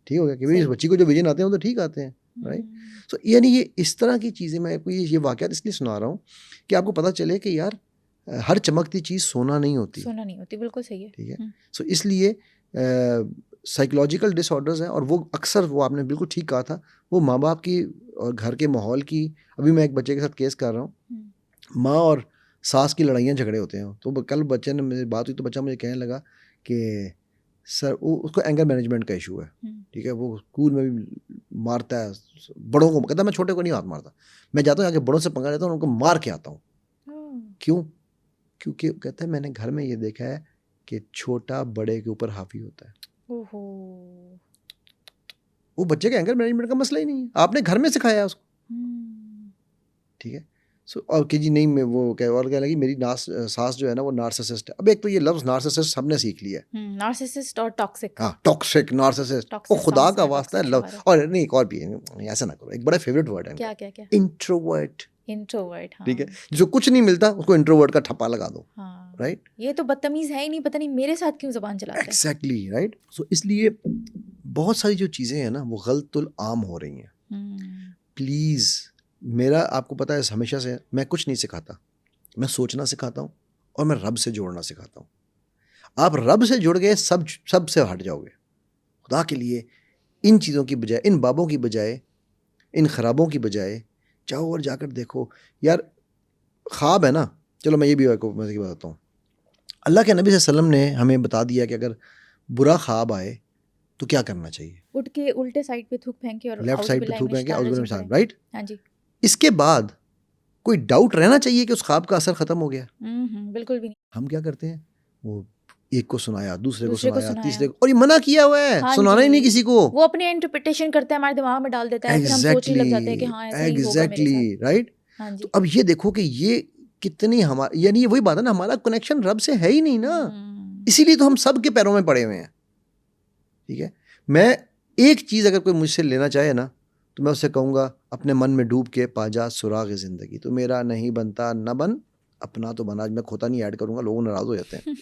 [SPEAKER 2] ٹھیک ہو گیا کہ اس بچی کو جو ویژن آتے ہیں وہ تو ٹھیک آتے ہیں, رائٹ. سو یعنی یہ اس طرح کی چیزیں میں یہ واقعات اس لیے سنا رہا ہوں کہ آپ کو پتہ چلے کہ یار ہر چمکتی چیز سونا نہیں ہوتی,
[SPEAKER 1] بالکل صحیح ہے,
[SPEAKER 2] ٹھیک ہے. سو اس لیے سائیکولوجیکل ڈس آرڈرز ہیں, اور وہ اکثر وہ آپ نے بالکل ٹھیک کہا تھا, وہ ماں باپ کی اور گھر کے ماحول کی. ابھی میں ایک بچے کے ساتھ کیس کر رہا ہوں, ماں اور ساس کی لڑائیاں جھگڑے ہوتے ہیں. تو کل بچے نے میری بات ہوئی تو بچہ مجھے کہنے لگا کہ سر اس کو اینگر مینجمنٹ کا ایشو ہے, ٹھیک ہے, وہ اسکول میں بھی مارتا ہے بڑوں کو, کہتا ہے میں چھوٹے کو نہیں ہاتھ مارتا, میں جاتا ہوں آگے بڑوں سے پنگا لیتا ہوں, ان کو مار کے آتا ہوں. کیوں؟ کیونکہ کہتا ہے میں نے گھر میں یہ دیکھا ہے کہ چھوٹا بڑے کے اوپر حاوی ہوتا ہے. وہ بچے کا اینگر مینجمنٹ کا مسئلہ ہی نہیں ہے, آپ نے گھر میں سکھایا اس کو, ٹھیک ہے. سو اور کہ جی نہیں میں وہ اور کہنے لگی میری ساس جو ہے نا وہ نارسسسٹ ہے. اب ایک تو یہ لفظ نارسسسٹ ہم نے سیکھ لیا ہے,
[SPEAKER 1] نارسسسٹ اور ٹاکسک.
[SPEAKER 2] ہاں ٹاکسک نارسسسٹ, وہ خدا کا واسطہ ہے لفظ. اور نہیں ایک اور بھی ہے, ایسا نہ کرو, ایک بڑا فیوریٹ ورڈ ہے
[SPEAKER 1] کیا
[SPEAKER 2] انٹروورٹ,
[SPEAKER 1] ٹھیک
[SPEAKER 2] ہے, جو کچھ نہیں ملتا اس کو انٹروورٹ کا ٹھپا لگا دو, رائٹ.
[SPEAKER 1] یہ تو بدتمیز ہے ہی نہیں, پتہ نہیں میرے ساتھ کیوں زبان چلاتا ہے.
[SPEAKER 2] Exactly right. سو اس لیے بہت ساری جو چیزیں ہیں نا وہ غلط العام ہو رہی ہیں. پلیز میرا آپ کو پتہ ہے ہمیشہ سے میں کچھ نہیں سکھاتا, میں سوچنا سکھاتا ہوں اور میں رب سے جوڑنا سکھاتا ہوں. آپ رب سے جڑ گئے سب سے ہٹ جاؤ گے. خدا کے لیے ان چیزوں کی بجائے, ان بابوں کی بجائے, ان خرابوں کی بجائے جاؤ اور جا کر دیکھو. یار خواب ہے نا, چلو میں یہ بھی آپ کو بتاتا ہوں, اللہ کے نبی صلی اللہ علیہ وسلم نے ہمیں بتا دیا کہ اگر برا خواب آئے تو کیا کرنا چاہیے,
[SPEAKER 1] اٹھ کے الٹے سائیڈ پہ تھوک پھینک کے اور
[SPEAKER 2] لیفٹ سائڈ پہ تھوک پھینک کے اعوذ باللہ, رائٹ.
[SPEAKER 1] ہاں جی.
[SPEAKER 2] اس کے بعد کوئی ڈاؤٹ رہنا چاہیے کہ اس خواب کا اثر ختم ہو گیا؟
[SPEAKER 1] بالکل بھی نہیں.
[SPEAKER 2] ہم کیا کرتے ہیں, وہ ایک کو سنایا, دوسرے کو سنایا, تیسرے کو, اور یہ منع کیا ہوا ہے, سنانا ہی نہیں کسی کو.
[SPEAKER 1] وہ اپنی انٹرپریٹیشن کرتا ہے, ہمارے دماغ میں ڈال دیتا ہے, پھر ہم سوچنے لگ جاتے ہیں کہ ہاں ایسا ہی ہوگا میرے ساتھ,
[SPEAKER 2] رائٹ. تو اب یہ دیکھو کہ یہ کتنی ہمارا, یعنی وہی بات ہے نا, ہمارا کنیکشن رب سے ہے ہی نہیں نا, اسی لیے تو ہم سب کے پیروں میں پڑے ہوئے ہیں. ٹھیک ہے, میں ایک چیز اگر کوئی مجھ سے لینا چاہے نا تو میں اسے کہوں گا اپنے من میں ڈوب کے پا جا سراغ زندگی, تو میرا نہیں بنتا نہ بن, اپنا تو بنا. میں کھوتا نہیں ایڈ کروں گا, لوگ ناراض ہو جاتے ہیں.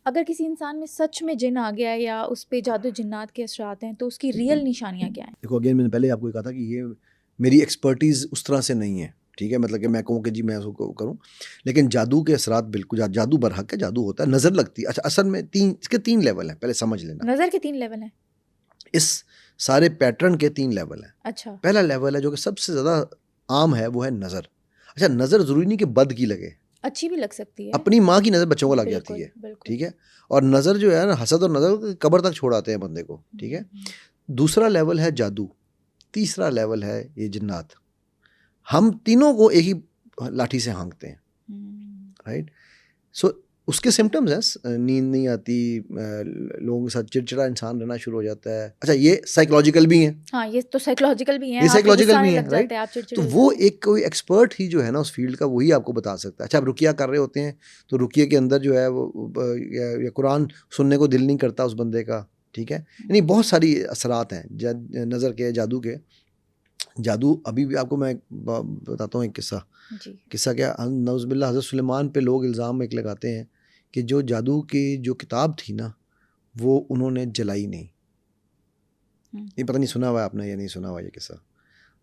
[SPEAKER 1] اگر کسی انسان میں سچ میں جن آ گیا ہے یا اس پہ جادو جنات کے اثرات ہیں تو اس کی ریئل نشانیاں کیا ہیں؟
[SPEAKER 2] دیکھو اگین میں نے پہلے آپ کو کہا تھا کہ یہ میری ایکسپرٹیز اس طرح سے نہیں ہے، ٹھیک ہے، مطلب کہ میں کہوں کہ جی میں اس کو کروں. لیکن جادو کے اثرات بالکل، جادو برحق ہے، جادو ہوتا ہے، نظر لگتی ہے. اچھا اصل میں اس کے 3 لیول ہیں، پہلے سمجھ لینا.
[SPEAKER 1] نظر کے 3 لیول ہیں؟
[SPEAKER 2] اس سارے پیٹرن کے 3 لیول ہیں.
[SPEAKER 1] اچھا.
[SPEAKER 2] پہلا لیول ہے جو کہ سب سے زیادہ عام ہے، وہ ہے نظر. اچھا نظر ضروری نہیں کہ بد کی لگے،
[SPEAKER 1] اچھی بھی لگ سکتی ہے.
[SPEAKER 2] اپنی ماں کی نظر بچوں کو لگ جاتی ہے، ٹھیک ہے. اور نظر جو ہے نا، حسد اور نظر قبر تک چھوڑاتے ہیں بندے کو، ٹھیک ہے. دوسرا لیول ہے جادو. تیسرا لیول ہے یہ جنات. ہم تینوں کو ایک ہی لاٹھی سے ہانکتے ہیں، رائٹ. سو اس کے سمٹمز ہیں، نیند نہیں آتی، لوگوں کے ساتھ چڑچڑا انسان رہنا شروع ہو جاتا ہے. اچھا یہ سائیکولوجیکل بھی ہیں.
[SPEAKER 1] ہاں یہ تو سائیکولوجیکل بھی ہیں،
[SPEAKER 2] یہ سائیکولوجیکل بھی ہیں،
[SPEAKER 1] رائٹ.
[SPEAKER 2] تو وہ ایک کوئی ایکسپرٹ ہی جو ہے نا اس فیلڈ کا، وہی آپ کو بتا سکتا ہے. اچھا آپ رقیہ کر رہے ہوتے ہیں تو رقیے کے اندر جو ہے وہ یا قرآن سننے کو دل نہیں کرتا اس بندے کا، ٹھیک ہے. یعنی بہت ساری اثرات ہیں نظر کے، جادو کے. جادو ابھی بھی آپ کو میں بتاتا ہوں ایک قصہ کیا، نعوذ باللہ حضرت سلیمان پہ لوگ الزام ایک لگاتے ہیں کہ جو جادو کی جو کتاب تھی نا وہ انہوں نے جلائی نہیں. یہ پتہ نہیں سنا ہوا ہے آپ نے یا نہیں سنا ہوا یہ قصہ.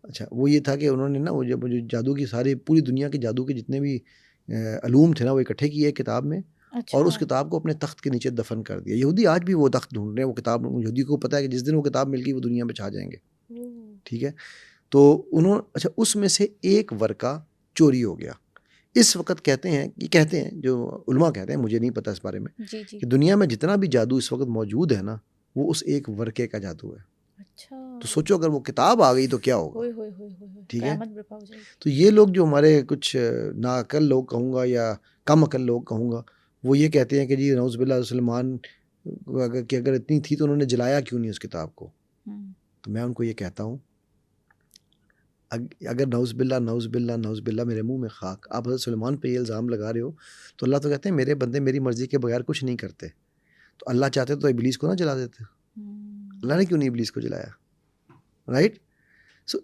[SPEAKER 2] اچھا وہ یہ تھا کہ انہوں نے نا وہ جب جادو کی ساری پوری دنیا کے جادو کے جتنے بھی علوم تھے نا وہ اکٹھے کیے ایک کتاب میں، اور اس کتاب کو اپنے تخت کے نیچے دفن کر دیا. یہودی آج بھی وہ تخت ڈھونڈ رہے ہیں، وہ کتاب یہودی کو پتہ ہے کہ جس دن وہ کتاب مل گئی وہ دنیا میں چھا جائیں گے، ٹھیک ہے. تو اچھا اس میں سے ایک ورقہ چوری ہو گیا. اس وقت کہتے ہیں جو علماء کہتے ہیں، مجھے نہیں پتہ اس بارے میں، کہ دنیا میں جتنا بھی جادو اس وقت موجود ہے نا وہ اس ایک ورقے کا جادو ہے. تو سوچو اگر وہ کتاب آ گئی تو کیا ہوگا، ٹھیک ہے. تو یہ لوگ جو ہمارے کچھ ناعقل لوگ کہوں گا یا کم عقل لوگ کہوں گا، وہ یہ کہتے ہیں کہ جی نعوذ باللہ سلمان کہ اگر اتنی تھی تو انہوں نے جلایا کیوں نہیں اس کتاب کو. تو میں ان کو یہ کہتا ہوں اگر نعوذ باللہ میرے منہ میں خاک، آپ حضرت سلیمان پہ یہ الزام لگا رہے ہو، تو اللہ تو کہتے ہیں میرے بندے میری مرضی کے بغیر کچھ نہیں کرتے. تو اللہ چاہتے تو ابلیس کو نہ جلا دیتے. اللہ نے کیوں نہیں ابلیس کو جلایا، رائٹ.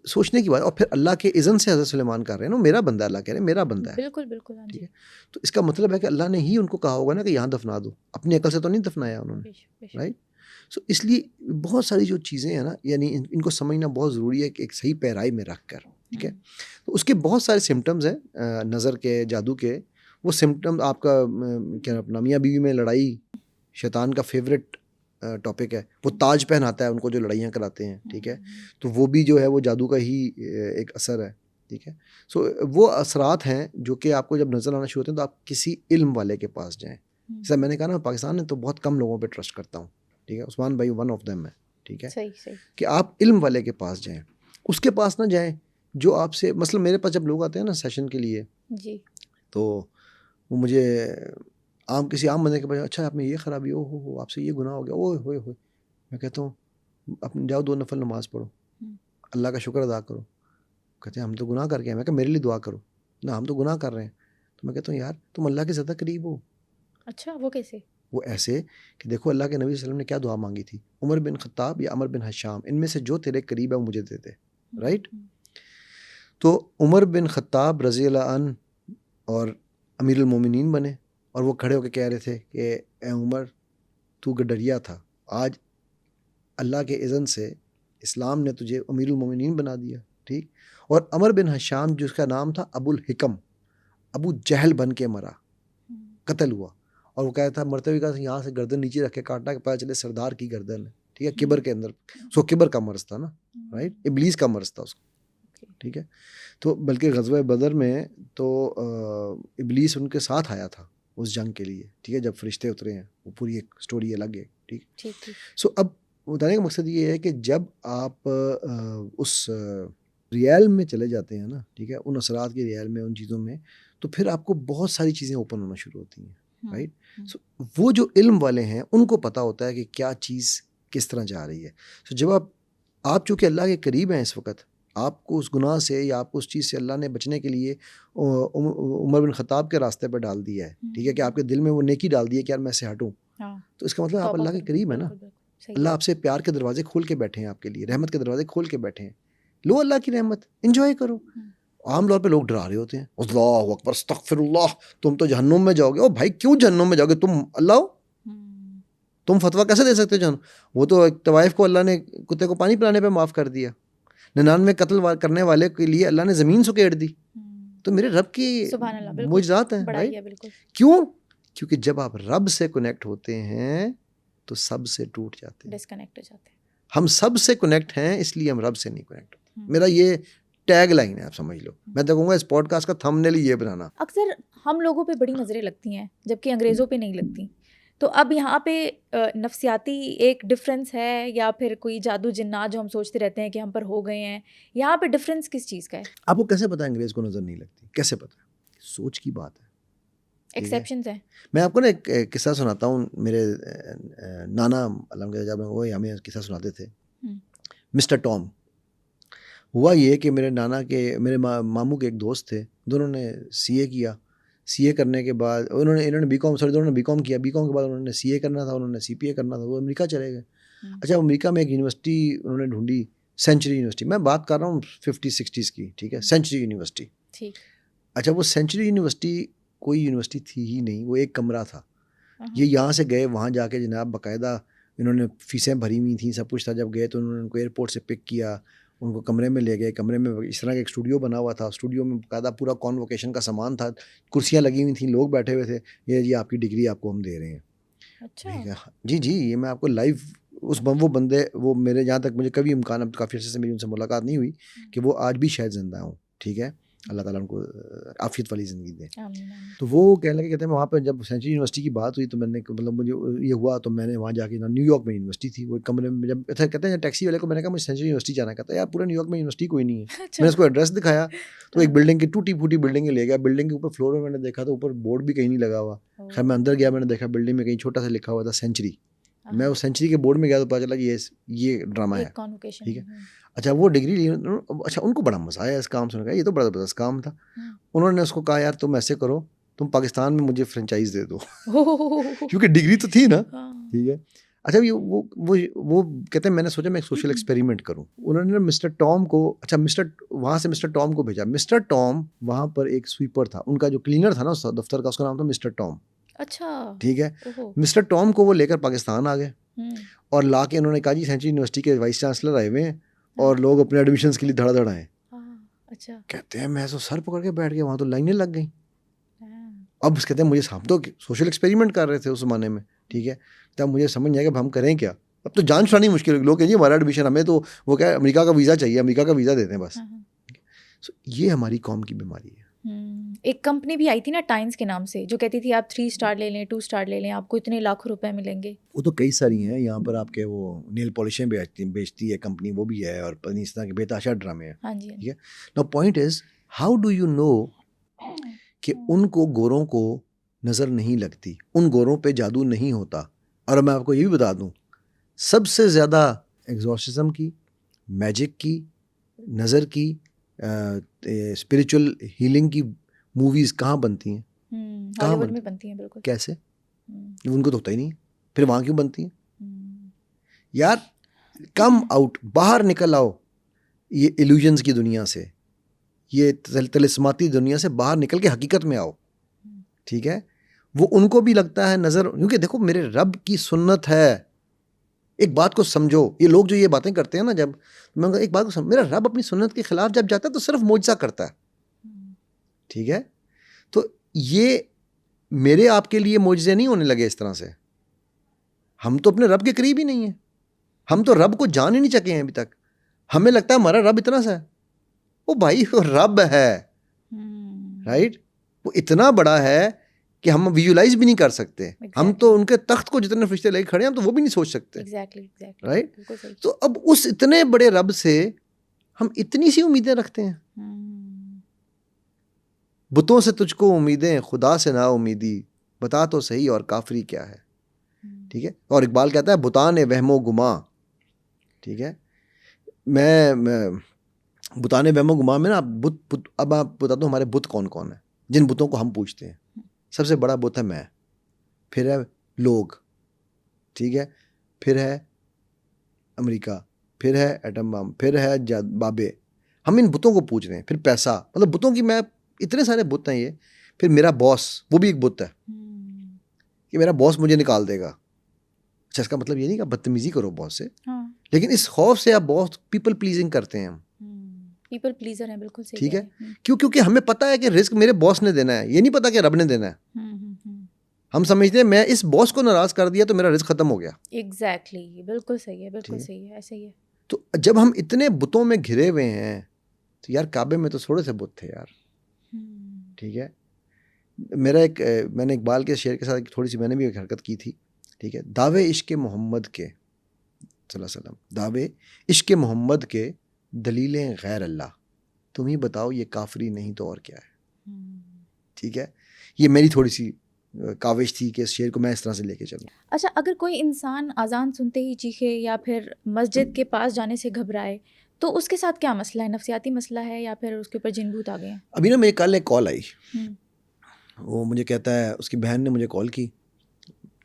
[SPEAKER 2] سوچنے کی بات. اور پھر اللہ کے اذن سے حضرت سلیمان کر رہے ہیں نا، میرا بندہ، اللہ کہہ رہے ہیں میرا بندہ ہے،
[SPEAKER 1] بالکل بالکل،
[SPEAKER 2] ٹھیک ہے. تو اس کا مطلب ہے کہ اللہ نے ہی ان کو کہا ہوگا نا کہ یہاں دفنا دو، اپنی عقل سے تو نہیں دفنایا انہوں نے، رائٹ. سو اس لیے بہت ساری جو چیزیں ہیں نا، یعنی ان کو سمجھنا بہت ضروری ہے کہ ایک صحیح پیرائی میں رکھ کر، ٹھیک ہے. تو اس کے بہت سارے سمٹمز ہیں نظر کے، جادو کے. وہ سمٹم آپ کا کیا اپنا میاں بیوی میں لڑائی شیطان کا فیوریٹ ٹاپک ہے. وہ تاج پہناتا ہے ان کو جو لڑائیاں کراتے ہیں، ٹھیک ہے. تو وہ بھی جو ہے وہ جادو کا ہی ایک اثر ہے، ٹھیک ہے. سو وہ اثرات ہیں جو کہ آپ کو جب نظر آنا شروع ہوتے ہیں تو آپ کسی علم والے کے پاس جائیں. جیسا میں نے کہا نا، پاکستان میں تو بہت کم لوگوں پہ ٹرسٹ کرتا ہوں، ٹھیک ہے. عثمان بھائی ون آف دیم ہے، ٹھیک ہے.
[SPEAKER 1] صحیح
[SPEAKER 2] کہ آپ علم والے کے پاس جائیں. اس کے پاس نہ جائیں جو آپ سے، مثلا میرے پاس جب لوگ آتے ہیں نا سیشن کے لیے،
[SPEAKER 1] جی،
[SPEAKER 2] تو وہ مجھے کسی عام بندے کے پاس، اچھا آپ میں یہ خرابی ہو آپ سے یہ گناہ ہو گیا، اوہ ہوئے ہوئے. میں کہتا ہوں اپنے جاؤ 2 نفل نماز پڑھو، اللہ کا شکر ادا کرو. کہتے ہیں ہم تو گناہ کر کے ہیں. میں کہا میرے لیے دعا کرو. نہ ہم تو گناہ کر رہے ہیں. تو میں کہتا ہوں یار تم اللہ کے زیادہ قریب ہو.
[SPEAKER 1] اچھا وہ کیسے؟ وہ
[SPEAKER 2] ایسے کہ دیکھو اللہ کے نبی صلی اللہ علیہ وسلم نے کیا دعا مانگی تھی، عمر بن خطاب یا عمر بن حشام، ان میں سے جو تیرے قریب ہے وہ مجھے دے دے، رائٹ. تو عمر بن خطاب رضی اللہ عنہ اور امیر المومنین بنے، اور وہ کھڑے ہو کے کہہ رہے تھے کہ اے عمر تو گڈریا تھا، آج اللہ کے اذن سے اسلام نے تجھے امیر المومنین بنا دیا، ٹھیک. اور عمر بن حشام جس کا نام تھا ابو الحکم، ابو جہل بن کے مرا، قتل ہوا. اور وہ کہا تھا مرتبہ کا یہاں سے گردن نیچے رکھ کے کاٹنا کہ پتہ چلے سردار کی گردن ہے، ٹھیک ہے. کبر کے اندر اس کو کبر کا مرض تھا نا، رائٹ، ابلیس کا مرض تھا اس کو، ٹھیک ہے. تو بلکہ غزوہ بدر میں تو ابلیس ان کے ساتھ آیا تھا اس جنگ کے لیے، ٹھیک ہے، جب فرشتے اترے ہیں. وہ پوری ایک سٹوری الگ ہے، ٹھیک. سو اب بتانے کا مقصد یہ ہے کہ جب آپ اس ریئل میں چلے جاتے ہیں نا، ٹھیک ہے، ان اثرات کے ریئل میں، ان چیزوں میں، تو پھر آپ کو بہت ساری چیزیں اوپن ہونا شروع ہوتی ہیں، رائٹ. سو وہ جو علم والے ہیں ان کو پتہ ہوتا ہے کہ کیا چیز کس طرح جا رہی ہے. سو جب آپ چونکہ اللہ کے قریب ہیں اس وقت، آپ کو اس گناہ سے یا آپ کو اس چیز سے اللہ نے بچنے کے لیے عمر بن خطاب کے راستے پہ ڈال دیا ہے، ٹھیک ہے، کہ آپ کے دل میں وہ نیکی ڈال دی ہے کہ یار میں سے ہٹوں. تو اس کا مطلب آپ اللہ کے قریب ہیں نا. اللہ آپ سے پیار کے دروازے کھول کے بیٹھے ہیں، آپ کے لیے رحمت کے دروازے کھول کے بیٹھے ہیں. لو اللہ کی رحمت، انجوائے کرو. عام طور پہ لوگ ڈرا رہے ہوتے ہیں، اللہ اکبر استغفر اللہ، تم تو جہنم میں جاؤ گے. او بھائی کیوں جہنم میں جاؤ گے؟ تم اللہ ہو، تم فتویٰ کیسے دے سکتے ہو جہنم؟ وہ تو طوائف کو اللہ نے کتے کو پانی پلانے پہ معاف کر دیا. 99 قتل کرنے والے کے لیے اللہ نے زمین سکیڑ دی. تو میرے رب کی معجزات ہیں. کیوں؟ کیونکہ جب آپ رب سے کنیکٹ ہوتے ہیں تو سب سے ٹوٹ جاتے ہیں,
[SPEAKER 1] ڈسکنیکٹ ہو جاتے ہیں.
[SPEAKER 2] ہم سب سے کنیکٹ ہیں اس لیے ہم رب سے نہیں کنیکٹ ہوتے. میرا یہ ٹیگ لائن ہے, آپ سمجھ لو. میں تو کہوں گا اس پوڈ کاسٹ کا تھم نیل یہ بنانا.
[SPEAKER 1] اکثر ہم لوگوں پہ بڑی نظریں لگتی ہیں جبکہ انگریزوں پہ نہیں لگتی. تو اب یہاں پہ نفسیاتی ایک ڈفرینس ہے یا پھر کوئی جادو جنات جو ہم سوچتے رہتے ہیں کہ ہم پر ہو گئے ہیں, یہاں پہ ڈفرینس کس چیز کا ہے؟
[SPEAKER 2] آپ کو کیسے پتا انگریز کو نظر نہیں لگتی؟ کیسے پتا؟ سوچ کی بات ہے.
[SPEAKER 1] ایکسیپشنز ہیں.
[SPEAKER 2] میں آپ کو نا ایک قصہ سناتا ہوں. میرے نانا جب وہ ہمیں قصہ سناتے تھے, مسٹر ٹام. ہوا یہ کہ میرے نانا کے میرے ماموں کے ایک دوست تھے, دونوں نے سی اے کیا. سی اے کرنے کے بعد انہوں نے بی کام دونوں نے بی کام کیا. بی کام کے بعد انہوں نے سی اے کرنا تھا, انہوں نے سی پی اے کرنا تھا, وہ امریکہ چلے گئے. اچھا, امریکہ میں ایک یونیورسٹی انہوں نے ڈھونڈی, سینچری یونیورسٹی. میں بات کر رہا ہوں 50s 60s کی, ٹھیک ہے, سینچری یونیورسٹی. اچھا, وہ سینچری یونیورسٹی کوئی یونیورسٹی تھی ہی نہیں, وہ ایک کمرہ تھا. یہ یہاں سے گئے, وہاں جا کے جناب باقاعدہ انہوں نے فیسیں بھری ہوئی تھیں, سب کچھ تھا. جب گئے تو انہوں نے ان کو ایئرپورٹ سے پک کیا, ان کو کمرے میں لے گئے. کمرے میں اس طرح کا ایک اسٹوڈیو بنا ہوا تھا. اسٹوڈیو میں باقاعدہ پورا کانووکیشن کا سامان تھا, کرسیاں لگی ہوئی تھیں, لوگ بیٹھے ہوئے تھے. یہ آپ کی ڈگری آپ کو ہم دے رہے ہیں. ٹھیک ہے جی, یہ میں آپ کو لائیو وہ بندے, وہ میرے جہاں تک مجھے کبھی امکان, اب کافی عرصے سے میری ان سے ملاقات نہیں ہوئی, کہ وہ آج بھی شاید زندہ ہوں. ٹھیک ہے, اللہ تعالیٰ ان کو عافیت والی زندگی دے. تو وہ کہنے لگے, کہتے ہیں وہاں پہ جب سینچری یونیورسٹی کی بات ہوئی تو میں نے مطلب مجھے یہ ہوا تو میں نے وہاں جا کے, نیو یارک میں یونیورسٹی تھی, وہ کمرے میں جب کہتے ہیں ٹیکسی والے کو میں نے کہا مجھے سینچری یونیورسٹی جانا ہے. کہتا ہے یار پورا نیو یارک میں یونیورسٹی کوئی نہیں ہے. میں نے اس کو ایڈریس دکھایا تو ایک بلڈنگ کی ٹوٹی پھوٹی بلڈنگ لے گیا. بلڈنگ کے اوپر فلور میں میں نے دیکھا تو اوپر بورڈ بھی کہیں نہیں لگا ہوا. خیر میں اندر گیا, میں نے دیکھا بلڈنگ میں کہیں چھوٹا سا لکھا ہوا تھا سینچری. میں اس سینچری کے بورڈ میں گیا تو پتا چلا یہ ڈرامہ ہے. ٹھیک ہے. اچھا, وہ ڈگری لی. اچھا, ان کو بڑا مزہ آیا اس کام سے. یہ تو بڑا زبردست کام تھا. انہوں نے اس کو کہا یار تم ایسے کرو, تم پاکستان میں مجھے فرنچائز دے دو, کیونکہ ڈگری تو تھی نا. ٹھیک ہے. اچھا, وہ کہتے ہیں میں نے سوچا میں ایک سوشل ایکسپیریمنٹ کروں. انہوں نے مسٹر ٹام کو, اچھا وہاں سے مسٹر ٹام کو بھیجا. مسٹر ٹام وہاں پر ایک سویپر تھا, ان کا جو کلینر تھا نا اس دفتر کا, اس کا نام تھا مسٹر ٹام.
[SPEAKER 1] اچھا,
[SPEAKER 2] ٹھیک ہے. مسٹر ٹام کو وہ لے کر پاکستان آ گئے اور لا کے انہوں نے کہا جی سینچری یونیورسٹی کے وائس چانسلر آئے ہوئے ہیں اور لوگ اپنے ایڈمیشنس کے لیے دھڑا دھڑ آئے.
[SPEAKER 1] اچھا,
[SPEAKER 2] کہتے ہیں میں تو سر پکڑ کے بیٹھ گیا, وہاں تو لائنیں لگ گئیں. اب کہتے ہیں مجھے ہم تو سوشل ایکسپیریمنٹ کر رہے تھے اس زمانے میں. ٹھیک ہے. تب مجھے سمجھ نہیں آیا کہ ہم کریں کیا. اب تو جان چھڑانی مشکل. لوگ کہیں جی ہمارا ایڈمیشن, ہمیں تو وہ کیا امریکہ کا ویزا چاہیے, امریکہ کا ویزا دیتے ہیں بس. یہ ہماری قوم کی بیماری ہے.
[SPEAKER 1] ایک کمپنی بھی آئی تھی نا ٹائمز کے نام سے, جو کہتی تھی آپ 3 اسٹار لے لیں, 2 اسٹار لے لیں, آپ کو اتنے لاکھ روپے ملیں گے.
[SPEAKER 2] وہ تو کئی ساری ہیں یہاں پر. آپ کے وہ نیل پالشیں بیچتی ہے کمپنی, وہ بھی ہے, اور پتہ اس طرح کے بے تحاشا ڈرامے ہیں.
[SPEAKER 1] ہاں جی.
[SPEAKER 2] ٹھیک ہے. No point is how do you know کہ ان کو گوروں کو نظر نہیں لگتی, ان گوروں پہ جادو نہیں ہوتا. اور میں آپ کو یہ بھی بتا دوں, سب سے زیادہ ایگزورسزم کی, میجک کی, نظر کی, اسپریچول ہیلنگ کی موویز کہاں بنتی ہیں؟
[SPEAKER 1] ہالی ووڈ میں بنتی ہیں. بالکل.
[SPEAKER 2] کیسے؟ ان کو تو ہوتا ہی نہیں ہے, پھر وہاں کیوں بنتی ہیں؟ یار کم آؤٹ, باہر نکل آؤ یہ ایلیوژنس کی دنیا سے, یہ طلسماتی دنیا سے باہر نکل کے حقیقت میں آؤ. ٹھیک ہے. وہ ان کو بھی لگتا ہے نظر, کیونکہ دیکھو میرے رب کی سنت ہے. ایک بات کو سمجھو, یہ لوگ جو یہ باتیں کرتے ہیں نا, جب میں ایک بات کو سمجھو, میرا رب اپنی سنت کے خلاف جب جاتا ہے تو صرف معجزہ کرتا ہے. ٹھیک ہے. تو یہ میرے آپ کے لیے معجزے نہیں ہونے لگے اس طرح سے. ہم تو اپنے رب کے قریب ہی نہیں ہیں, ہم تو رب کو جان ہی نہیں سکے ہیں ابھی تک. ہمیں لگتا ہے ہمارا رب اتنا سا ہے. وہ بھائی وہ رب ہے, رائٹ, وہ اتنا بڑا ہے کہ ہم ویژولائز بھی نہیں کر سکتے. ہم تو ان کے تخت کو جتنے فرشتے لے کھڑے ہیں ہم تو وہ بھی نہیں سوچ سکتے. رائٹ. تو اب اس اتنے بڑے رب سے ہم اتنی سی امیدیں رکھتے ہیں. بتوں سے تجھ کو امیدیں, خدا سے نا امیدی, بتا تو صحیح اور کافری کیا ہے. ٹھیک ہے. اور اقبال کہتا ہے بتان وہم و گماں. ٹھیک ہے. میں بتانے وہم و گماں میں نا بت, اب آپ بتا دو ہمارے بت کون کون ہیں, جن بتوں کو ہم پوچھتے ہیں. سب سے بڑا بت ہے میں, پھر ہے لوگ, ٹھیک ہے, پھر ہے امریکہ, پھر ہے ایٹم بم, پھر ہے بابے. ہم ان بتوں کو پوچھ رہے ہیں. پھر پیسہ, مطلب بتوں کی میں اتنے سارے بت ہیں یہ. پھر میرا باس, وہ بھی ایک بت ہے کہ میرا باس مجھے نکال دے گا. اچھا, اس کا مطلب یہ نہیں کہ بدتمیزی کرو باس سے, لیکن اس خوف سے آپ بہت پیپل پلیزنگ کرتے ہیں.
[SPEAKER 1] پیپل پلیزر ہیں، بالکل صحیح.
[SPEAKER 2] ٹھیک ہے، کیونکہ ہمیں پتہ ہے کہ رزق میرے باس نے دینا ہے، یہ نہیں پتا کہ رب نے دینا ہے. ہم سمجھتے ہیں میں اس باس کو ناراض کر دیا تو میرا رزق ختم ہو گیا.
[SPEAKER 1] ایگزیکٹلی، بالکل صحیح ہے، بالکل صحیح ہے، ایسا ہی ہے.
[SPEAKER 2] تو جب ہم اتنے بتوں میں گھرے ہوئے ہیں تو یار کعبے میں تو تھوڑے سے بت تھے یار. ٹھیک ہے، میں نے اقبال کے شعر کے ساتھ تھوڑی سی میں نے بھی ایک حرکت کی تھی. ٹھیک ہے، دعوے عشق محمد کے صلی اللہ علیہ وسلم، دعوے عشق محمد کے دلیلیں غیر اللہ، تم ہی بتاؤ یہ کافری نہیں تو اور کیا ہے. ٹھیک ہے، یہ میری تھوڑی سی کاوش تھی کہ اس شعر کو میں اس طرح سے لے کے چلوں.
[SPEAKER 1] اچھا، اگر کوئی انسان اذان سنتے ہی چیخے یا پھر مسجد کے پاس جانے سے گھبرائے تو اس کے ساتھ کیا مسئلہ ہے؟ نفسیاتی مسئلہ ہے یا پھر اس کے اوپر جن بھوت آ گئے ہیں؟
[SPEAKER 2] ابھی نا میرے کل ایک کال آئی، وہ مجھے کہتا ہے، اس کی بہن نے مجھے کال کی.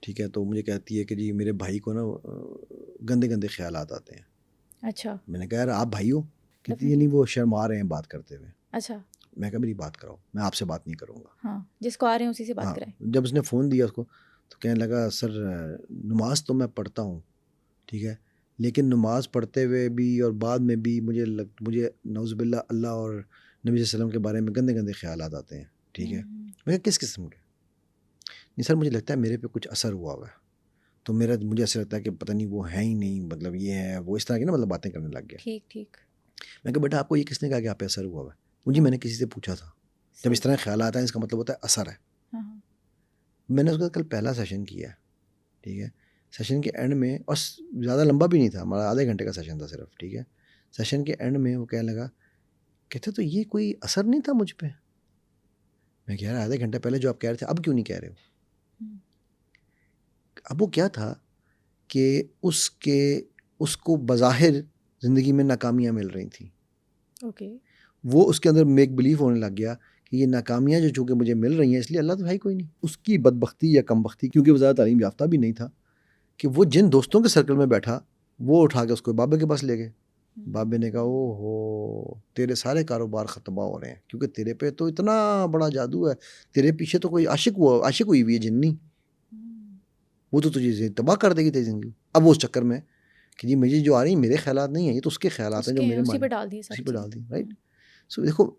[SPEAKER 2] ٹھیک ہے، تو مجھے کہتی ہے کہ جی میرے بھائی کو نا گندے گندے خیالات آتے ہیں.
[SPEAKER 1] اچھا.
[SPEAKER 2] میں نے کہا یار آپ بھائی ہو؟ کہتی ہے نہیں وہ شرما رہے ہیں بات کرتے ہوئے.
[SPEAKER 1] اچھا.
[SPEAKER 2] میں کہا میری بات کراؤ، میں آپ سے بات نہیں کروں گا.
[SPEAKER 1] ہاں، جس کو آ رہے ہیں اسی سے بات کریں.
[SPEAKER 2] جب اس نے فون دیا اس کو تو کہنے لگا سر نماز تو میں پڑھتا ہوں، ٹھیک ہے، لیکن نماز پڑھتے ہوئے بھی اور بعد میں بھی مجھے نعوذ باللہ اللہ اور نبی صلی اللہ علیہ وسلم کے بارے میں گندے گندے خیالات آتے ہیں. ٹھیک ہے، میں کہا کس قسم کے؟ نہیں سر مجھے لگتا ہے میرے پہ کچھ اثر ہوا ہے، تو مجھے ایسا لگتا ہے کہ پتہ نہیں وہ ہے ہی نہیں، مطلب یہ ہے وہ، اس طرح کی نا مطلب باتیں کرنے لگ گیا.
[SPEAKER 1] ٹھیک.
[SPEAKER 2] میں کہا بیٹا آپ کو یہ کس نے کہا کہ آپ پہ اثر ہوا ہے؟ مجھے میں نے کسی سے پوچھا تھا. جب اس طرح خیالات ہیں اس کا مطلب ہوتا ہے اثر ہے. میں نے اس کا کل پہلا سیشن کیا ہے. ٹھیک ہے، سیشن کے اینڈ میں، اور زیادہ لمبا بھی نہیں تھا، ہمارا آدھے گھنٹے کا سیشن تھا صرف. ٹھیک ہے، سیشن کے اینڈ میں وہ کہنے لگا کہتے تو یہ کوئی اثر نہیں تھا مجھ پہ. میں کہہ رہا آدھے گھنٹے پہلے جو آپ کہہ رہے تھے اب کیوں نہیں کہہ رہے ہو؟ اب وہ کیا تھا کہ اس کو بظاہر زندگی میں ناکامیاں مل رہی تھیں. وہ اس کے اندر میک بلیف ہونے لگ گیا کہ یہ ناکامیاں جو چونکہ مجھے مل رہی ہیں اس لیے اللہ تو بھائی کوئی نہیں. اس کی بدبختی یا کم بختی، کیونکہ وہ زیادہ تعلیم یافتہ بھی نہیں تھا، کہ وہ جن دوستوں کے سرکل میں بیٹھا وہ اٹھا کے اس کو بابے کے پاس لے گئے. بابے نے کہا او ہو تیرے سارے کاروبار ختم ہو رہے ہیں، کیونکہ تیرے پہ تو اتنا بڑا جادو ہے، تیرے پیچھے تو کوئی عاشق ہوئی ہوئی ہے جنی، وہ تو تجھے تباہ کر دے گی تیری زندگی. اب وہ اس چکر میں کہ جی مجھے جو آ رہی ہیں میرے خیالات نہیں ہیں، یہ تو اس کے خیالات ہیں جو میرے
[SPEAKER 1] اسی پہ ڈال دی.
[SPEAKER 2] رائٹ. سو دیکھو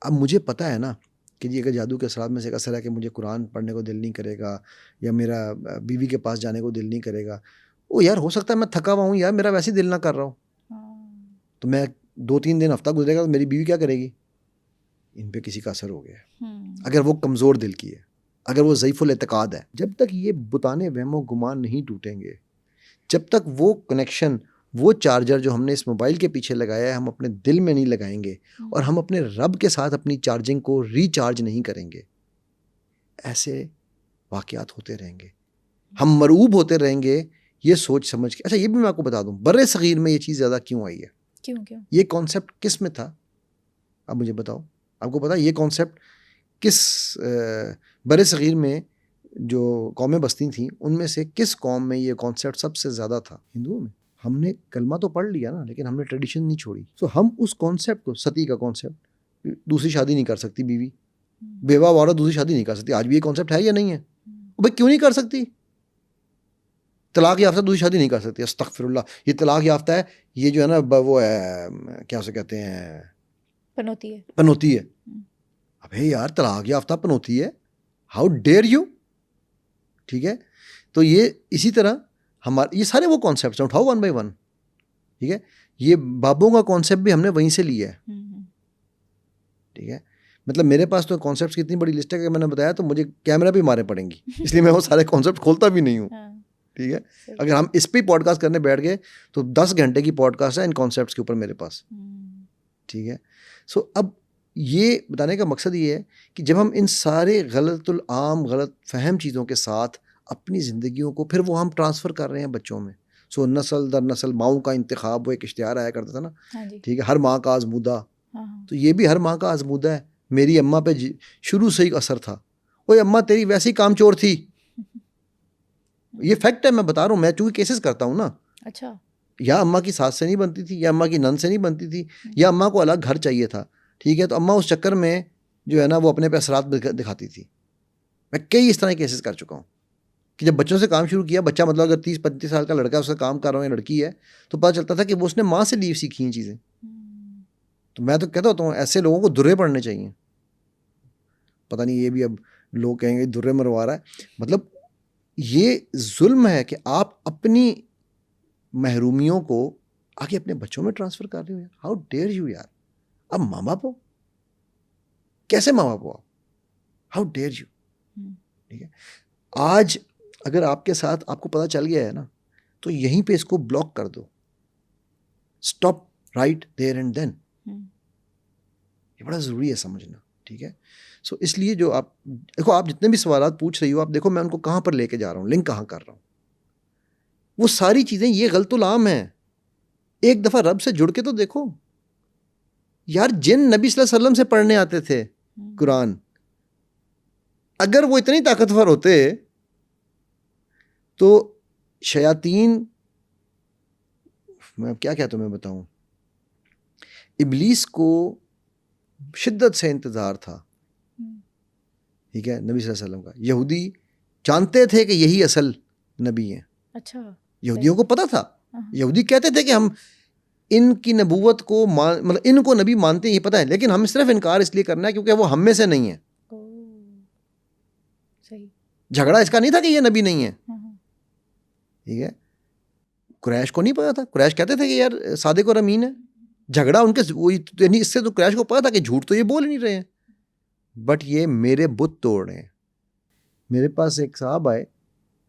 [SPEAKER 2] اب مجھے پتہ ہے نا کہ جی اگر جادو کے اثرات میں سے ایک اثر ہے کہ مجھے قرآن پڑھنے کو دل نہیں کرے گا یا میرا بیوی کے پاس جانے کو دل نہیں کرے گا. او یار ہو سکتا ہے میں تھکا ہوا ہوں یار، میرا ویسے دل نہ کر رہا ہوں، تو میں 2-3 دن ہفتہ گزرے گا تو میری بیوی کیا کرے گی؟ ان پہ کسی کا اثر ہو گیا ہے. اگر وہ کمزور دل کی ہے، اگر وہ ضعیف الاعتقاد ہے، جب تک یہ بتانے وہم و گمان نہیں ٹوٹیں گے، جب تک وہ کنیکشن، وہ چارجر جو ہم نے اس موبائل کے پیچھے لگایا ہے ہم اپنے دل میں نہیں لگائیں گے اور ہم اپنے رب کے ساتھ اپنی چارجنگ کو ریچارج نہیں کریں گے، ایسے واقعات ہوتے رہیں گے، ہم مرعوب ہوتے رہیں گے یہ سوچ سمجھ کے. اچھا یہ بھی میں آپ کو بتا دوں بر صغیر میں یہ چیز زیادہ کیوں آئی ہے؟
[SPEAKER 1] کیوں
[SPEAKER 2] یہ کانسیپٹ کس میں تھا؟ اب مجھے بتاؤ، آپ کو پتا یہ کانسیپٹ کس بر صغیر میں جو قومیں بستی تھیں ان میں سے کس قوم میں یہ کانسیپٹ سب سے زیادہ تھا؟ ہندوؤں میں. ہم نے کلمہ تو پڑھ لیا نا لیکن ہم نے ٹریڈیشن نہیں چھوڑی. سو ہم اس کانسیپٹ کو، ستی کا کانسیپٹ، دوسری شادی نہیں کر سکتی بیوی، بیوہ عورت دوسری شادی نہیں کر سکتی. آج بھی یہ کانسیپٹ ہے یا نہیں ہے؟ بھائی کیوں نہیں کر سکتی؟ طلاق یافتہ دوسری شادی نہیں کر سکتی. استغفر اللہ، یہ طلاق یافتہ ہے، یہ جو ہے نا وہ ہے کیا اسے کہتے ہیں، پنوتی ہے. ابے یار طلاق یافتہ پنوتی ہے، ہاؤ ڈیئر یو. ٹھیک ہے، تو یہ اسی طرح ہمارے یہ سارے وہ کانسیپٹس ہیں، اٹھاؤ 1 by 1. ٹھیک ہے، یہ بابوں کا کانسیپٹ بھی ہم نے وہیں سے لیا ہے. ٹھیک ہے، مطلب میرے پاس تو کانسیپٹس کی اتنی بڑی لسٹ ہے کہ میں نے بتایا تو مجھے کیمرہ بھی مارے پڑیں گی، اس لیے میں وہ سارے کانسیپٹ کھولتا بھی نہیں ہوں. ٹھیک ہے، اگر ہم اس پہ پوڈ کاسٹ کرنے بیٹھ گئے تو 10 گھنٹے کی پوڈ کاسٹ ہے ان کانسیپٹس کے اوپر میرے پاس. ٹھیک ہے، سو اب یہ بتانے کا مقصد یہ ہے کہ جب ہم ان سارے غلط العام غلط فہم چیزوں کے ساتھ اپنی زندگیوں کو پھر وہ ہم ٹرانسفر کر رہے ہیں بچوں میں. سو نسل در نسل ماؤں کا انتخاب، وہ ایک اشتہار آیا کرتا تھا نا. ٹھیک ہے، ہر ماں کا آزمودہ، تو یہ بھی ہر ماں کا آزمودہ ہے. میری اماں پہ شروع سے ہی اثر تھا، اوے اماں تیری ویسی کام چور تھی. یہ فیکٹ ہے، میں بتا رہا ہوں، میں چونکہ کیسز کرتا ہوں نا. اچھا، یا اماں کی ساس سے نہیں بنتی تھی، یا اماں کی نند سے نہیں بنتی تھی، یا اماں کو الگ گھر چاہیے تھا. ٹھیک ہے، تو اماں اس چکر میں جو ہے نا وہ اپنے پہ اثرات دکھاتی تھی. میں کئی اس طرح کے کیسز کر چکا ہوں کہ جب بچوں سے کام شروع کیا، بچہ مطلب اگر 30-35 سال کا لڑکا اس کا کام کر رہا ہوں یا لڑکی ہے تو پتہ چلتا تھا کہ وہ اس نے ماں سے لیو سیکھی ہیں چیزیں. تو میں تو کہتا ہوتا ہوں ایسے لوگوں کو درے پڑنے چاہیے. پتہ نہیں یہ بھی اب لوگ کہیں گے درے مروا رہا ہے. مطلب یہ ظلم ہے کہ آپ اپنی محرومیوں کو آگے اپنے بچوں میں ٹرانسفر کر رہے ہو. ہاؤ ڈیئر یو یار. اب ماں باپ ہو, کیسے ماں باپ ہو آپ؟ How dare you. ٹھیک ہے, آج اگر آپ کے ساتھ آپ کو پتہ چل گیا ہے نا تو یہیں پہ اس کو بلاک کر دو. Stop right there and then. یہ بڑا ضروری ہے سمجھنا. ٹھیک ہے, سو اس لیے جو آپ دیکھو, آپ جتنے بھی سوالات پوچھ رہی ہو, آپ دیکھو میں ان کو کہاں پر لے کے جا رہا ہوں, لنک کہاں کر رہا ہوں. وہ ساری چیزیں یہ غلط العام ہیں. ایک دفعہ رب سے جڑ کے تو دیکھو یار. جن نبی صلی اللہ علیہ وسلم سے پڑھنے آتے تھے قرآن, اگر وہ اتنی طاقتور ہوتے تو شیاطین, میں کیا تمہیں بتاؤں, ابلیس کو شدت سے انتظار تھا. ٹھیک ہے, نبی صلی اللہ علیہ وسلم کا. یہودی جانتے تھے کہ یہی اصل نبی ہیں.
[SPEAKER 1] اچھا,
[SPEAKER 2] یہودیوں کو پتا تھا. یہودی کہتے تھے کہ ہم ان کی نبوت کو مطلب ان کو نبی مانتے ہیں, یہ پتہ ہے, لیکن ہم صرف انکار اس لیے کرنا ہے کیونکہ وہ ہم میں سے نہیں ہے. جھگڑا اس کا نہیں تھا کہ یہ نبی نہیں ہے. ٹھیک ہے, قریش کو نہیں پتا تھا. قریش کہتے تھے کہ یار صادق اور امین ہے. جھگڑا ان کے یعنی اس سے تو قریش کو پتا تھا کہ جھوٹ تو یہ بول ہی نہیں رہے ہیں, بٹ یہ میرے بت توڑ رہے ہیں. میرے پاس ایک صاحب آئے,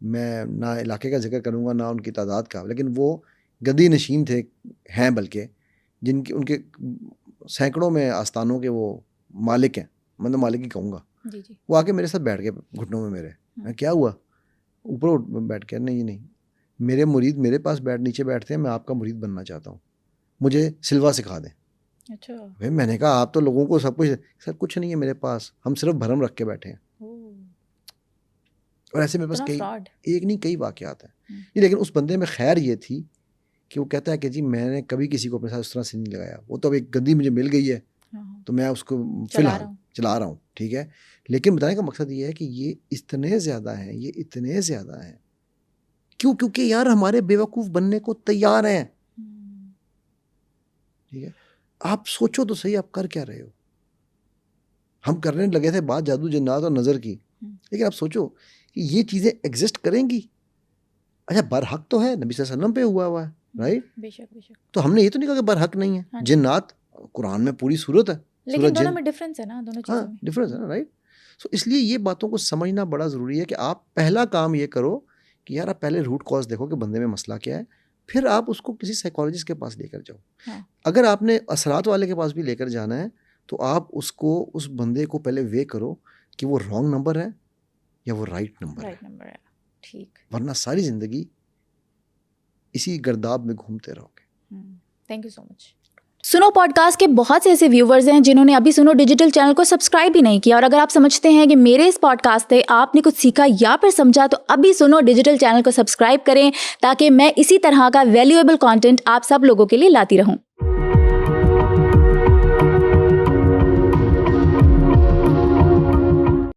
[SPEAKER 2] میں نہ علاقے کا ذکر کروں گا نہ ان کی تعداد کا, لیکن وہ گدی نشین تھے ہیں, بلکہ جن کی ان کے سینکڑوں میں آستانوں کے وہ مالک ہیں. میں تو مالک ہی کہوں گا. وہ آ کے میرے ساتھ بیٹھ گئے گھٹنوں میں میرے. میں کیا ہوا, اوپر بیٹھ کے, نہیں میرے مرید میرے پاس نیچے بیٹھتے ہیں, میں آپ کا مرید بننا چاہتا ہوں, مجھے سلوا سکھا دیں. اچھا بھائی, میں نے کہا آپ تو لوگوں کو سب کچھ, سر کچھ نہیں ہے میرے پاس, ہم صرف بھرم رکھ کے بیٹھے ہیں. اور ایسے میرے پاس ایک نہیں کئی واقعات ہیں. لیکن اس بندے میں خیر یہ تھی کہ وہ کہتا ہے کہ جی میں نے کبھی کسی کو اپنے ساتھ اس طرح سے نہیں لگایا. وہ تو اب ایک گدی مجھے مل گئی ہے تو میں اس کو فی الحال چلا رہا ہوں. ٹھیک ہے, لیکن بتانے کا مقصد یہ ہے کہ یہ اتنے زیادہ ہیں, یہ اتنے زیادہ ہیں. کیوں؟ کیونکہ یار ہمارے بیوقوف بننے کو تیار ہیں. ٹھیک ہے, آپ سوچو تو صحیح, آپ کر کیا رہے ہو. ہم کرنے لگے تھے بات جادو جنات اور نظر کی, لیکن آپ سوچو کہ یہ چیزیں ایگزسٹ کریں گی. اچھا برحق تو ہے, نبی صلی اللہ علیہ وسلم پہ ہوا ہے, رائٹ. بے شک. تو ہم نے یہ تو نہیں کہا کہ برحق نہیں ہے. جنات قرآن میں پوری صورت ہے,
[SPEAKER 1] لیکن دونوں میں ڈفرینس ہے نا, دونوں چیزوں میں
[SPEAKER 2] ڈفرینس ہے نا, رائٹ. سو اس لیے یہ باتوں کو سمجھنا بڑا ضروری ہے کہ آپ پہلا کام یہ کرو کہ یار آپ پہلے روٹ کاز دیکھو کہ بندے میں مسئلہ کیا ہے, پھر آپ اس کو کسی سائیکالوجسٹ کے پاس لے کر جاؤ. اگر آپ نے اثرات والے کے پاس بھی لے کر جانا ہے تو آپ اس کو اس بندے کو پہلے وے کرو کہ وہ رانگ نمبر ہے یا وہ رائٹ نمبر ہے.
[SPEAKER 1] ٹھیک,
[SPEAKER 2] ورنہ ساری زندگی اسی گرداب میں گھومتے رہو گے.
[SPEAKER 1] تھینک یو سو مچ. سنو پوڈ کاسٹ کے بہت سے ایسے ویورز ہیں جنہوں نے ابھی سنو ڈیجیٹل چینل کو سبسکرائب ہی نہیں کیا, اور اگر آپ سمجھتے ہیں کہ میرے اس پوڈ کاسٹ سے آپ نے کچھ سیکھا یا پھر سمجھا تو ابھی سنو ڈیجیٹل چینل کو سبسکرائب کریں تاکہ میں اسی طرح کا ویلیویبل کانٹینٹ آپ سب لوگوں کے لیے لاتی رہوں.